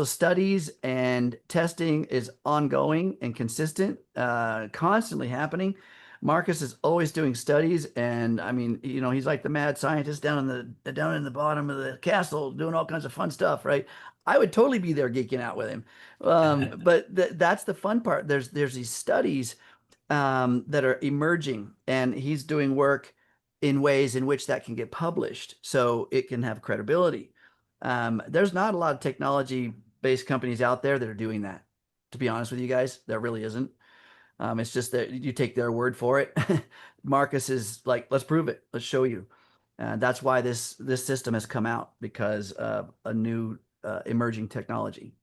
studies and testing is ongoing and consistent, constantly happening. Marcus is always doing studies, and I mean, he's like the mad scientist down in the bottom of the castle doing all kinds of fun stuff, right? I would totally be there geeking out with him. But that's the fun part. There's these studies that are emerging, and he's doing work in ways in which that can get published so it can have credibility. There's not a lot of technology-based companies out there that are doing that. To be honest with you guys, there really isn't. It's just that you take their word for it. Marcus is like, let's prove it. Let's show you. That's why this system has come out, because of a new emerging technology.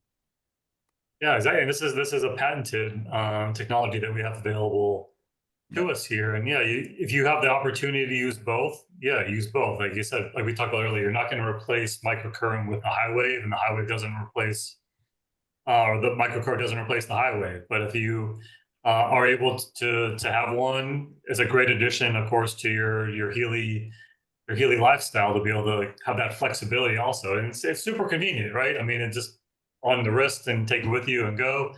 Yeah, exactly. And this is a patented technology that we have available to us here. And yeah, if you have the opportunity to use both, use both. Like you said, like we talked about earlier, you're not going to replace microcurrent with the HighWave, and the HighWave doesn't replace, or the microcurrent doesn't replace the HighWave. But if you are able to have one, it's a great addition, of course, to your Healy lifestyle, to be able to have that flexibility also. And it's super convenient, right? I mean, it's just on the wrist and take it with you and go.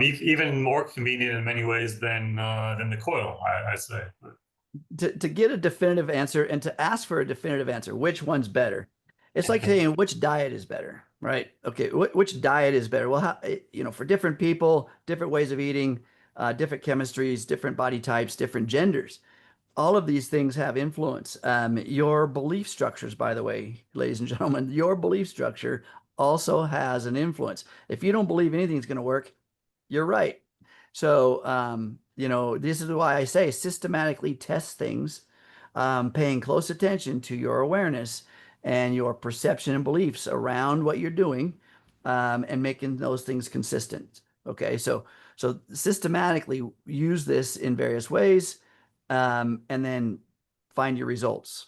Even more convenient in many ways than the coil, I'd say. To get a definitive answer and to ask for a definitive answer, which one's better? It's like saying which diet is better, right? Okay, which diet is better? Well, for different people, different ways of eating, different chemistries, different body types, different genders. All of these things have influence. Your belief structures, by the way, ladies and gentlemen, your belief structure also has an influence. If you don't believe anything's going to work, you're right. So, this is why I say systematically test things, paying close attention to your awareness and your perception and beliefs around what you're doing, and making those things consistent. Okay, so systematically use this in various ways, and then find your results.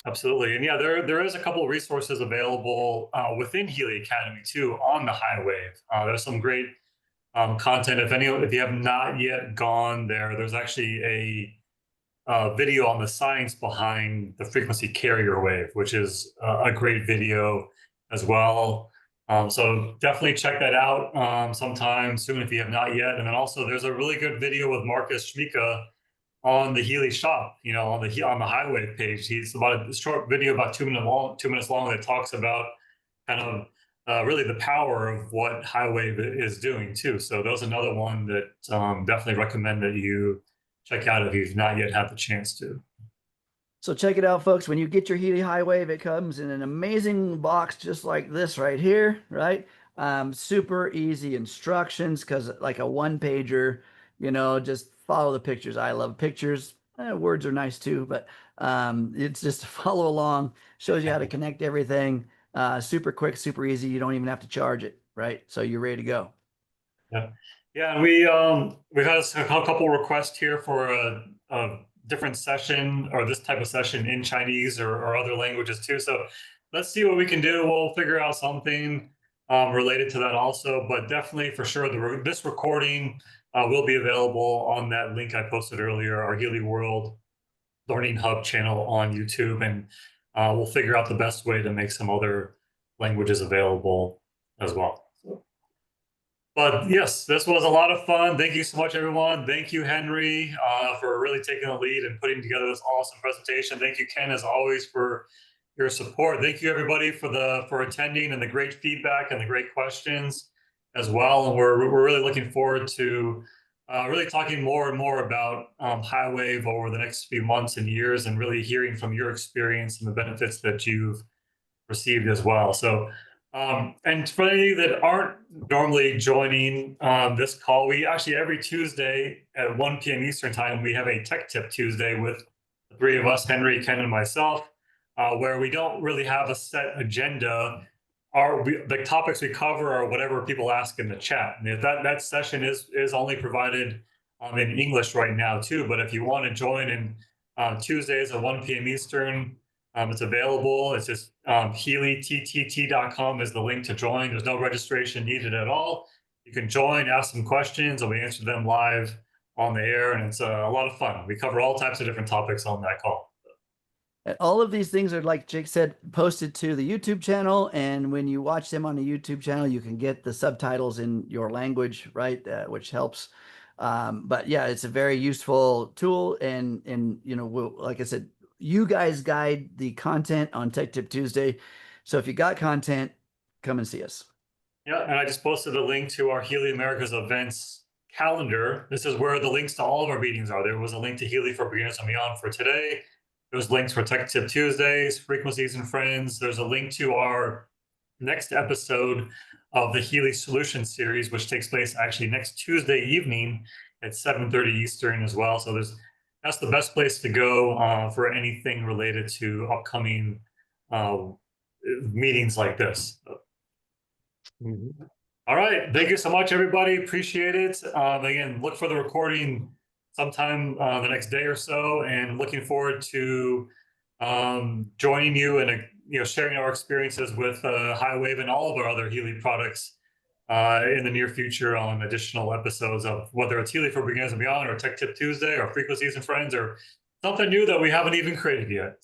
Absolutely. And yeah, there is a couple of resources available within Healy Academy too on the HighWave. There's some great content. If you have not yet gone there, there's actually a video on the science behind the frequency carrier wave, which is a great video as well. So definitely check that out sometime soon if you have not yet. And then also there's a really good video with Marcus Schmika on the Healy shop, on the HighWave page. He's about a short video, about 2 minutes long, that talks about kind of really the power of what HighWave is doing too. So that was another one that definitely recommend that you check out if you've not yet had the chance to. So check it out, folks. When you get your Healy HighWave, it comes in an amazing box just like this right here, right? Super easy instructions, because like a one-pager, just follow the pictures. I love pictures. Words are nice too, but it's just to follow along. Shows you how to connect everything. Super quick, super easy. You don't even have to charge it, right? So you're ready to go. Yeah, yeah. And we've had a couple requests here for a different session, or this type of session in Chinese or other languages too. So let's see what we can do. We'll figure out something related to that also. But definitely, for sure, this recording will be available on that link I posted earlier, our Healy World Learning Hub channel on YouTube, and we'll figure out the best way to make some other languages available as well. But yes, this was a lot of fun. Thank you so much, everyone. Thank you, Henry, for really taking the lead and putting together this awesome presentation. Thank you, Ken, as always, for your support. Thank you, everybody, for attending and the great feedback and the great questions as well. And we're really looking forward to really talking more and more about HighWave over the next few months and years, and really hearing from your experience and the benefits that you've received as well. So. And for any of you that aren't normally joining this call, we actually every Tuesday at 1 p.m. Eastern time, we have a Tech Tip Tuesday with the three of us, Henry, Ken, and myself, where we don't really have a set agenda. The topics we cover are whatever people ask in the chat. And if that session is only provided in English right now too, but if you want to join in Tuesdays at 1 p.m. Eastern, it's available. It's just HealyTTT.com is the link to join. There's no registration needed at all. You can join, ask some questions, and we answer them live on the air, and it's a lot of fun. We cover all types of different topics on that call. And all of these things are, like Jake said, posted to the YouTube channel, and when you watch them on the YouTube channel, you can get the subtitles in your language, right? Which helps. But yeah, it's a very useful tool, and like I said, you guys guide the content on Tech Tip Tuesday. So if you got content, come and see us. Yeah, and I just posted a link to our Healy Americas events calendar. This is where the links to all of our meetings are. There was a link to Healy for Beginners and Beyond for today. There's links for Tech Tip Tuesdays, Frequencies and Friends. There's a link to our next episode of the Healy Solutions series, which takes place actually next Tuesday evening at 7:30 Eastern as well. So that's the best place to go for anything related to upcoming meetings like this. Mm-hmm. All right. Thank you so much, everybody. Appreciate it. Again, look for the recording sometime the next day or so, and looking forward to joining you and sharing our experiences with HighWave and all of our other Healy products in the near future on additional episodes of whether it's Healy for Beginners and Beyond, or Tech Tip Tuesday, or Frequencies and Friends, or something new that we haven't even created yet.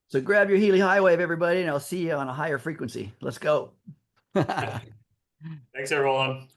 So grab your Healy HighWave, everybody, and I'll see you on a higher frequency. Let's go. Thanks, everyone.